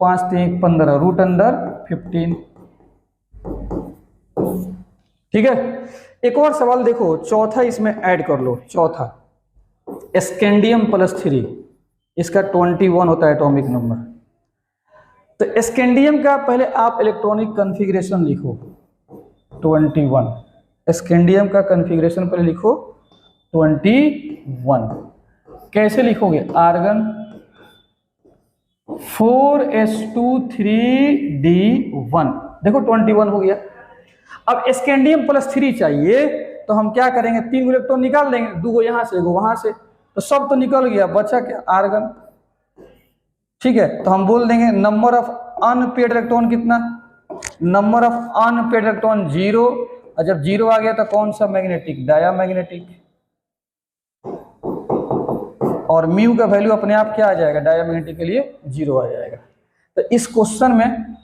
5 3 15 √15, ठीक है। एक और सवाल देखो, चौथा इसमें ऐड कर लो, चौथा स्कैंडियम +3, इसका 21 होता है एटॉमिक नंबर। तो स्कैंडियम का पहले आप इलेक्ट्रॉनिक कॉन्फ़िगरेशन लिखो, 21। स्कैंडियम का कॉन्फ़िगरेशन पहले लिखो 21। कैसे लिखोगे? आर्गन 4s2 3d1, देखो 21 हो गया। अब स्कैंडियम +3 चाहिए, तो हम क्या करेंगे? 3 इलेक्ट्रॉन निकाल लेंगे, 2 को यहां से, 1 वहां से, तो सब तो निकल गया, बचा क्या? आर्गन, ठीक है। तो हम बोल देंगे नंबर ऑफ अनपेयर्ड इलेक्ट्रॉन कितना? नंबर ऑफ अनपेयर्ड इलेक्ट्रॉन 0, और जब 0 आ गया तो कौन सा मैग्नेटिक? डायामैग्नेटिक। और म्यू का वैल्यू अपने आप क्या आ जाएगा? डायामैग्नेटिक के लिए 0 आ जाएगा। तो इस क्वेश्चन में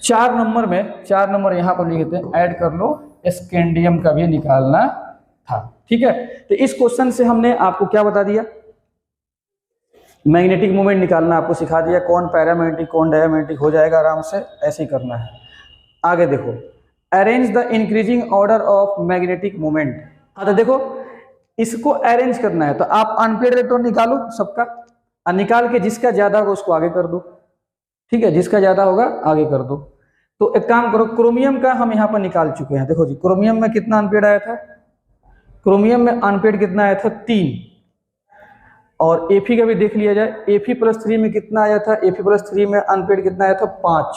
4 नंबर में, 4 नंबर यहां पर लिखते हैं, ऐड कर लो, स्कैंडियम का भी निकालना था। ठीक है, तो इस क्वेश्चन से हमने आपको क्या बता दिया, मैग्नेटिक मोमेंट निकालना आपको सिखा दिया, कौन पैरामैग्नेटिक कौन डायमैग्नेटिक हो जाएगा, आराम से ऐसे ही करना है। आगे देखो, arrange the increasing order of magnetic moment. हाँ तो देखो इसको अरेंज करना है, तो आप अनपेयर्ड इलेक्ट्रॉन निकालो सबका, और निकाल के जिसका ज्यादा होगा उसको आगे कर दो, ठीक है, जिसका ज्यादा होगा आगे कर दो। तो एक काम करो, क्रोमियम का हम यहाँ पर निकाल चुके हैं। देखो जी, क्रोमियम में कितना अनपेयर्ड आया था, क्रोमियम में अनपेयर्ड कितना आया था 3, और एफी का भी देख लिया जाए, Fe+3 में कितना आया था, Fe+3 में अनपेयर्ड कितना आया था 5,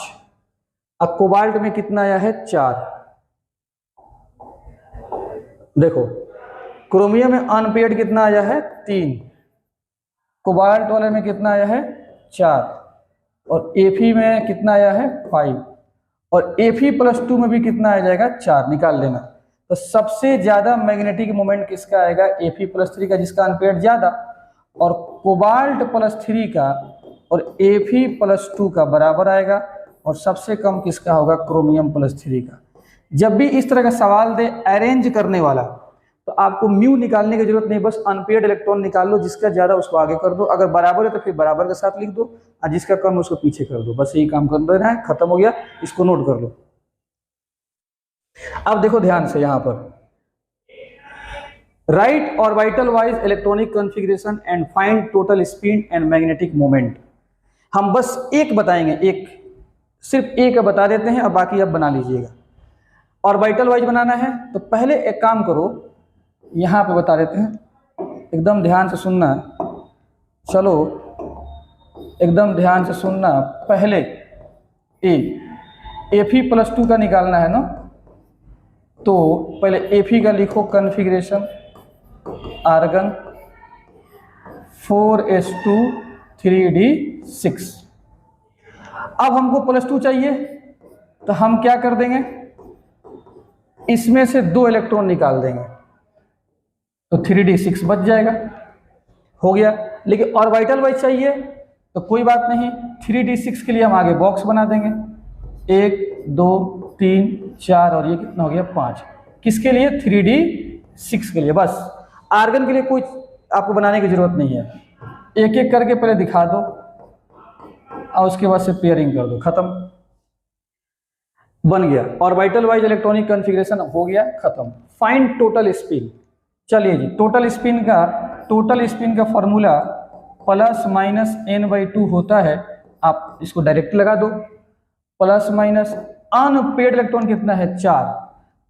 अब कोबाल्ट में कितना आया है 4। देखो क्रोमियम में अनपेयर्ड कितना आया है 3, कोबाल्ट वाले में कितना आया है 4, और Fe में कितना आया है 5, और Fe+2 में भी कितना आ जाएगा 4, निकाल लेना। तो सबसे ज्यादा मैग्नेटिक मोमेंट किसका आएगा, Fe+3 का, जिसका अनपेयर्ड ज्यादा, और कोबाल्ट+3 का और Fe+2 का बराबर आएगा, और सबसे कम किसका होगा, क्रोमियम+3 का। जब भी इस तरह का सवाल दे अरेंज करने वाला, तो आपको म्यू निकालने की जरूरत नहीं, बस अनपेयर्ड इलेक्ट्रॉन निकाल लो, जिसका ज्यादा उसको आगे कर दो, अगर बराबर है तो फिर बराबर के साथ लिख दो, और जिसका कम है उसको पीछे कर दो, बस यही काम कर देना है, खत्म हो गया, इसको नोट कर लो। अब देखो ध्यान से यहां पर, right orbital wise electronic configuration and find total spin and magnetic moment. हम बस एक बताएंगे, एक सिर्फ एक बता देते हैं, अब बाकी आप बना लीजिएगा। ऑर्बिटल वाइज बनाना है तो पहले एक काम करो, यहाँ पे बता देते हैं, एकदम ध्यान से सुनना, चलो एकदम ध्यान से सुनना। पहले Fe+2 का निकालना है ना, तो पहले Fe का लिखो कॉन्फ़िगरेशन, आर्गन 4s2 3d6। अब हमको +2 चाहिए, तो हम क्या कर देंगे, इसमें से 2 इलेक्ट्रॉन निकाल देंगे, तो 3d6 बच जाएगा, हो गया। लेकिन ऑर्बिटल वाइज चाहिए तो कोई बात नहीं, 3d6 के लिए हम आगे बॉक्स बना देंगे, 1 2 3 4, और ये कितना हो गया 5, किसके लिए, 3d6 के लिए। बस आर्गन के लिए कोई आपको बनाने की जरूरत नहीं है, एक एक करके पहले दिखा दो और उसके बाद से पेयरिंग कर दो, खत्म, बन गया। ऑर्बिटल वाइज इलेक्ट्रॉनिक कॉन्फ़िगरेशन हो गया, खत्म। Find total spin. चलिए जी, टोटल स्पिन का फॉर्मूला ±n/2 होता है, आप इसको डायरेक्ट लगा दो, प्लस माइनस अनपेड इलेक्ट्रॉन कितना है 4,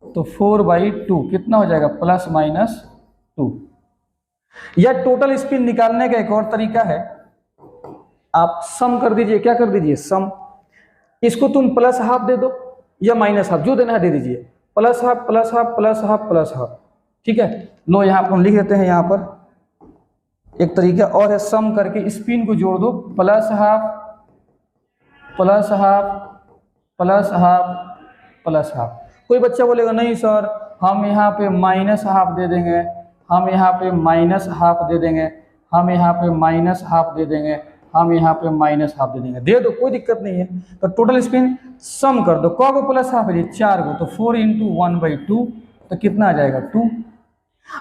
तो 4/2 कितना हो जाएगा, ±2। या टोटल स्पिन निकालने का एक और तरीका है, आप सम कर दीजिए, क्या कर दीजिए, सम। इसको तुम +½ दे दो या -½ जो देना है दे दीजिए, +½ +½ +½ +½ ठीक है। लो यहाँ पर हम लिख देते हैं, यहाँ पर एक तरीका और है, सम करके स्पिन को जोड़ दो, +½ +½ +½ कोई बच्चा बोलेगा नहीं सर हम यहाँ पे -½ दे देंगे, हम यहाँ पे -½ दे देंगे, हम यहाँ पे -½ दे देंगे, हम यहाँ पे -½ दे देंगे, दे दो कोई दिक्कत नहीं है। तो टोटल स्पिन सम कर दो, कौ को +½ है 4 को, तो 4 × 1/2 तो कितना आ जाएगा 2।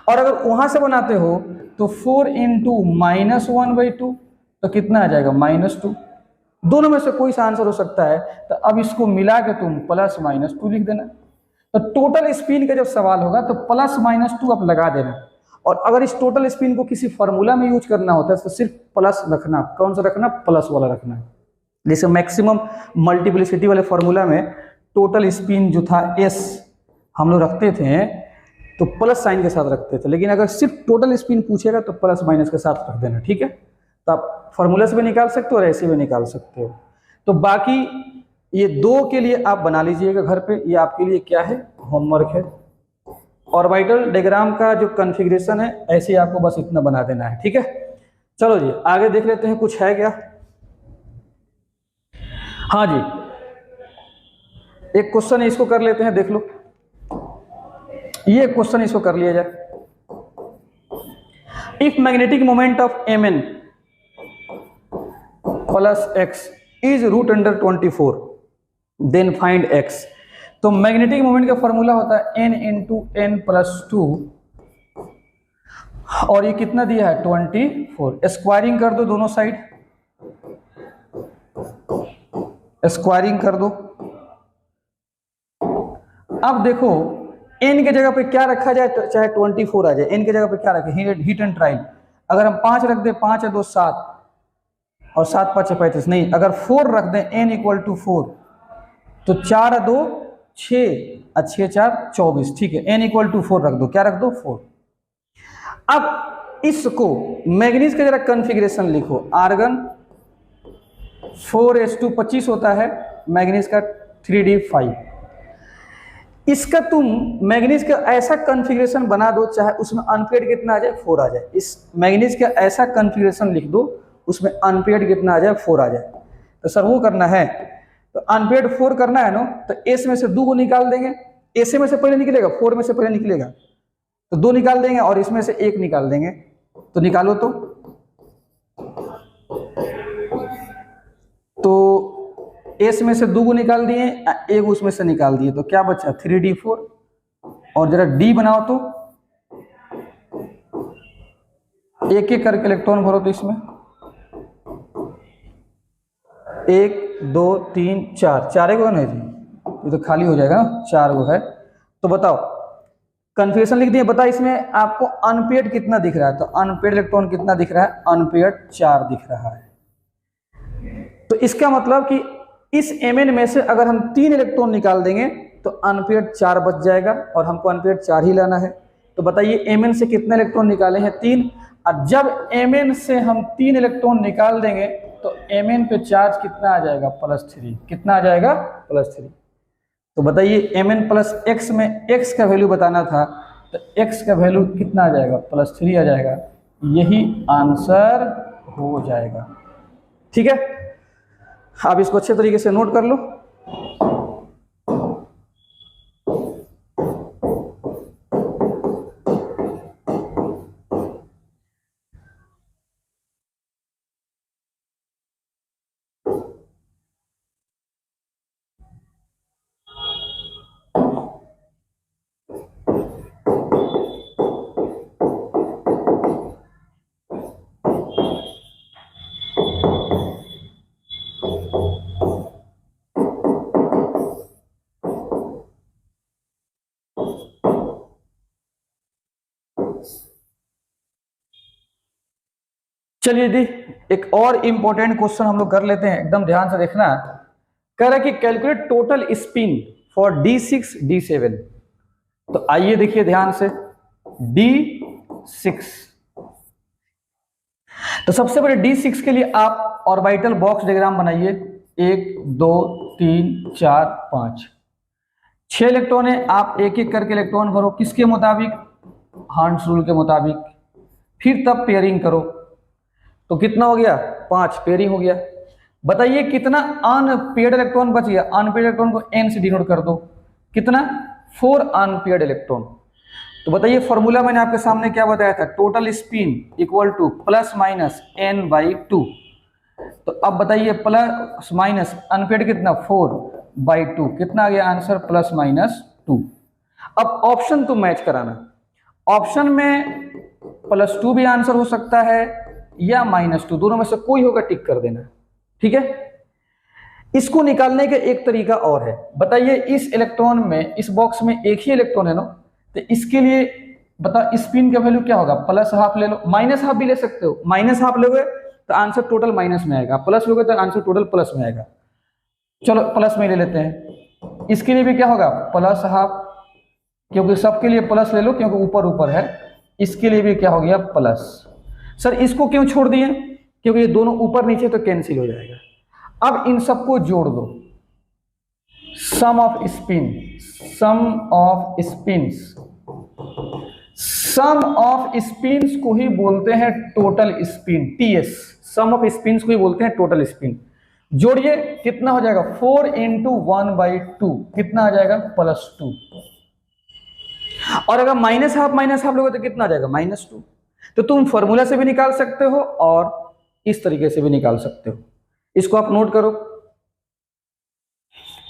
और अगर वहां से बनाते हो तो 4 × -1/2 तो कितना आ जाएगा -2। दोनों में से कोई सा आंसर हो सकता है, तो अब इसको मिला के तुम +-2 लिख देना। तो टोटल स्पिन का जब सवाल होगा तो +-2 आप लगा देना। और अगर इस टोटल स्पिन को किसी फॉर्मूला में यूज करना होता है तो सिर्फ प्लस रखना, कौन सा रखना, प्लस वाला रखना। जैसे मैक्सिमम मल्टीप्लिसिटी वाले फॉर्मूला में टोटल स्पिन जो था S हम लोग रखते थे तो प्लस साइन के साथ रखते थे, लेकिन अगर सिर्फ टोटल स्पिन पूछेगा तो +- के साथ रख देना, ठीक है। तो आप फॉर्मूला से भी निकाल सकते हो और ऐसे भी निकाल सकते हो। तो बाकी ये 2 के लिए आप बना लीजिएगा घर पे, ये आपके लिए क्या है, होमवर्क है। ऑर्बिटल डायग्राम का जो कॉन्फ़िगरेशन है ऐसे ही आपको बस इतना बना देना है, ठीक है। चलो जी आगे देख लेते हैं, कुछ है क्या। हाँ जी, एक क्वेश्चन है, इसको कर लेते हैं, देख लो। ये क्वेश्चन इसको कर लिया जाए। If magnetic moment of Mn + x is √24 then find x। तो मैग्नेटिक मोमेंट का फॉर्मूला होता है n × n + 2 और ये कितना दिया है 24। स्क्वायरिंग कर दो दोनों साइड, स्क्वायरिंग कर दो। अब देखो n के जगह पे क्या रखा जाए, तो चाहे 24 आ जाए, n के जगह पे क्या रखे, हिट एंड ट्रायल। अगर हम 5 रख दें, 5 है 2 7 और 7 5 है 35, नहीं अगर 4 रख दें n इक्वल टू 4 तो 4 है 2 6 और 6 4 24, ठीक है, n इक्वल टू 4 रख दो, क्या रख दो 4। अब इसको मैग्नीज का जरा कॉन्फ़िगरेशन लिखो, आर्गन 4s2 25 होता है, मैग्नीज का 3d5। इसका तुम मैग्नीज का ऐसा कॉन्फ़िगरेशन बना दो, चाहे उसमें अनपेयर्ड कितना आ जाए 4 आ जाए। इस मैग्नीज का ऐसा कॉन्फ़िगरेशन लिख दो उसमें अनपेयर्ड कितना आ जाए 4 आ जाए। तो सर वो करना है, तो अनपेयर्ड 4 करना है ना, तो एस में से 2 को निकाल देंगे, एस में से पहले निकलेगा, 4 में से पहले निकलेगा, तो 2 निकाल देंगे और इसमें से 1 निकाल देंगे। तो निकालो तो एस में से 2 को निकाल दिए, एक उसमें से निकाल दिए, तो क्या बचा 3d4। और जरा डी बनाओ तो एक एक करके इलेक्ट्रॉन भरो, तो इसमें 1 2 3 4 4 गो नहीं जी, ये तो खाली हो जाएगा ना, 4 गो है। तो बताओ कन्फिगरेशन लिख दिए, बता इसमें आपको अनपेयर्ड कितना दिख रहा है, तो अनपेयर्ड इलेक्ट्रॉन कितना दिख रहा है, अनपेयर्ड 4 दिख रहा है। तो इसका मतलब कि इस Mn में से अगर हम 3 इलेक्ट्रॉन निकाल देंगे तो अनपेयर्ड 4 बच जाएगा, और हमको अनपेयर्ड 4 ही लाना है। तो बताइए Mn से कितने इलेक्ट्रॉन निकाले हैं 3, और जब Mn से हम 3 इलेक्ट्रॉन निकाल देंगे तो Mn पे चार्ज कितना आ जाएगा +3, कितना आ जाएगा +3। तो बताइए Mn प्लस x में x का वैल्यू बताना था, तो x का वैल्यू कितना आ जाएगा +3 आ जाएगा, यही आंसर हो जाएगा। ठीक है, आप इसको अच्छे तरीके से नोट कर लो। चलिए दी एक और इंपॉर्टेंट क्वेश्चन हम लोग कर लेते हैं, एकदम ध्यान से देखना। कह रहा है कि calculate total spin for D6 D7। तो आइए देखिए ध्यान से, D6, तो सबसे पहले D6 के लिए आप ऑर्बिटल बॉक्स डायग्राम बनाइए। 1 2 3 4 5 6 इलेक्ट्रॉन है, आप एक एक करके इलेक्ट्रॉन भरो, किसके मुताबिक, हर्ट्ज रूल के मुताबिक। फिर तब पेयरिंग करो, तो कितना हो गया 5 पेयरिंग हो गया। बताइए कितना अनपेयर्ड इलेक्ट्रॉन बच गया, अनपेयर्ड इलेक्ट्रॉन को n से डिनोट कर दो, कितना 4 अनपेयर्ड इलेक्ट्रॉन। तो बताइए फॉर्मूला मैंने आपके सामने क्या बताया था, total spin equal to +-n/2। तो अब बताइए प्लस माइनस अनपेयर्ड कितना 4/2, कितना आ गया आंसर +-2। अब ऑप्शन तो मैच कराना, ऑप्शन में +2 भी आंसर हो सकता है या -2, दोनों में से कोई होगा टिक कर देना। ठीक है, इसको निकालने का एक तरीका और है। बताइए इस इलेक्ट्रॉन में, इस बॉक्स में एक ही इलेक्ट्रॉन है ना, तो इसके लिए बता स्पिन का वैल्यू क्या होगा, +½ ले लो, -½ भी ले सकते हो। -½ लोगे तो आंसर टोटल माइनस में आएगा, प्लस लोगे तो आंसर टोटल प्लस में आएगा। चलो प्लस में ले लेते हैं, इसके लिए भी क्या होगा +½ क्योंकि सबके लिए प्लस ले लो क्योंकि ऊपर ऊपर है, इसके लिए भी क्या हो गया प्लस। सर इसको क्यों छोड़ दिए, क्योंकि ये दोनों ऊपर नीचे तो कैंसिल हो जाएगा। अब इन सबको जोड़ दो, sum of spin, sum of spins, sum of spins को ही बोलते हैं total spin, TS, sum of spins को ही बोलते हैं टोटल स्पिन। जोड़िए कितना हो जाएगा 4 × 1/2, कितना आ जाएगा +2। और अगर -½ लोगे तो कितना आ जाएगा -2। तो तुम फॉर्मूला से भी निकाल सकते हो और इस तरीके से भी निकाल सकते हो, इसको आप नोट करो।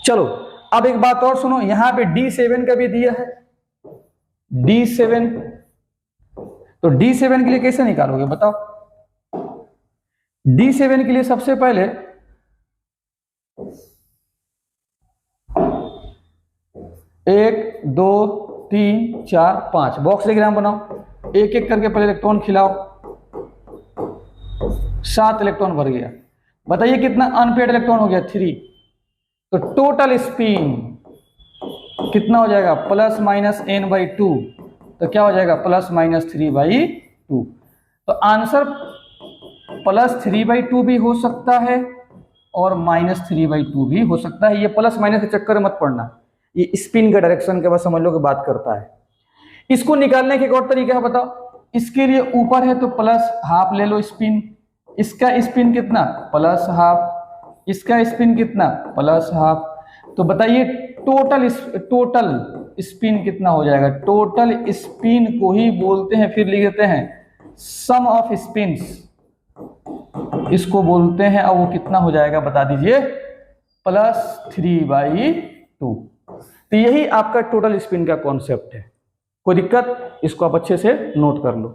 चलो अब एक बात और सुनो, यहां पे D7 का भी दिया है, D7, तो D7 के लिए कैसे निकालोगे बताओ। D7 के लिए सबसे पहले एक दो तीन चार पांच बॉक्स डायग्राम बनाओ, एक एक करके पहले इलेक्ट्रॉन खिलाओ। 7 इलेक्ट्रॉन भर गया। बताइए कितना अनपेड इलेक्ट्रॉन हो गया 3। तो टोटल स्पिन कितना हो जाएगा +-n/2। तो क्या हो जाएगा +-3/2। तो आंसर +3/2 भी हो सकता है और -3/2 भी हो सकता है। ये प्लस माइनस के चक्कर मत पड़ना, ये स्पिन का डायरेक्शन के बस समझ लो कि बात करता है। इसको निकालने के एक और तरीका है बताओ। इसके लिए ऊपर है तो +½ ले लो स्पिन, इसका स्पिन कितना +½ इसका स्पिन कितना +½ तो बताइए टोटल स्पिन कितना हो जाएगा। टोटल स्पिन को ही बोलते हैं, फिर लिख देते हैं सम ऑफ स्पिन्स, इसको बोलते हैं। अब वो कितना हो जाएगा बता दीजिए +3/2। तो यही आपका टोटल स्पिन का कॉन्सेप्ट है। कोई दिक्कत, इसको आप अच्छे से नोट कर लो।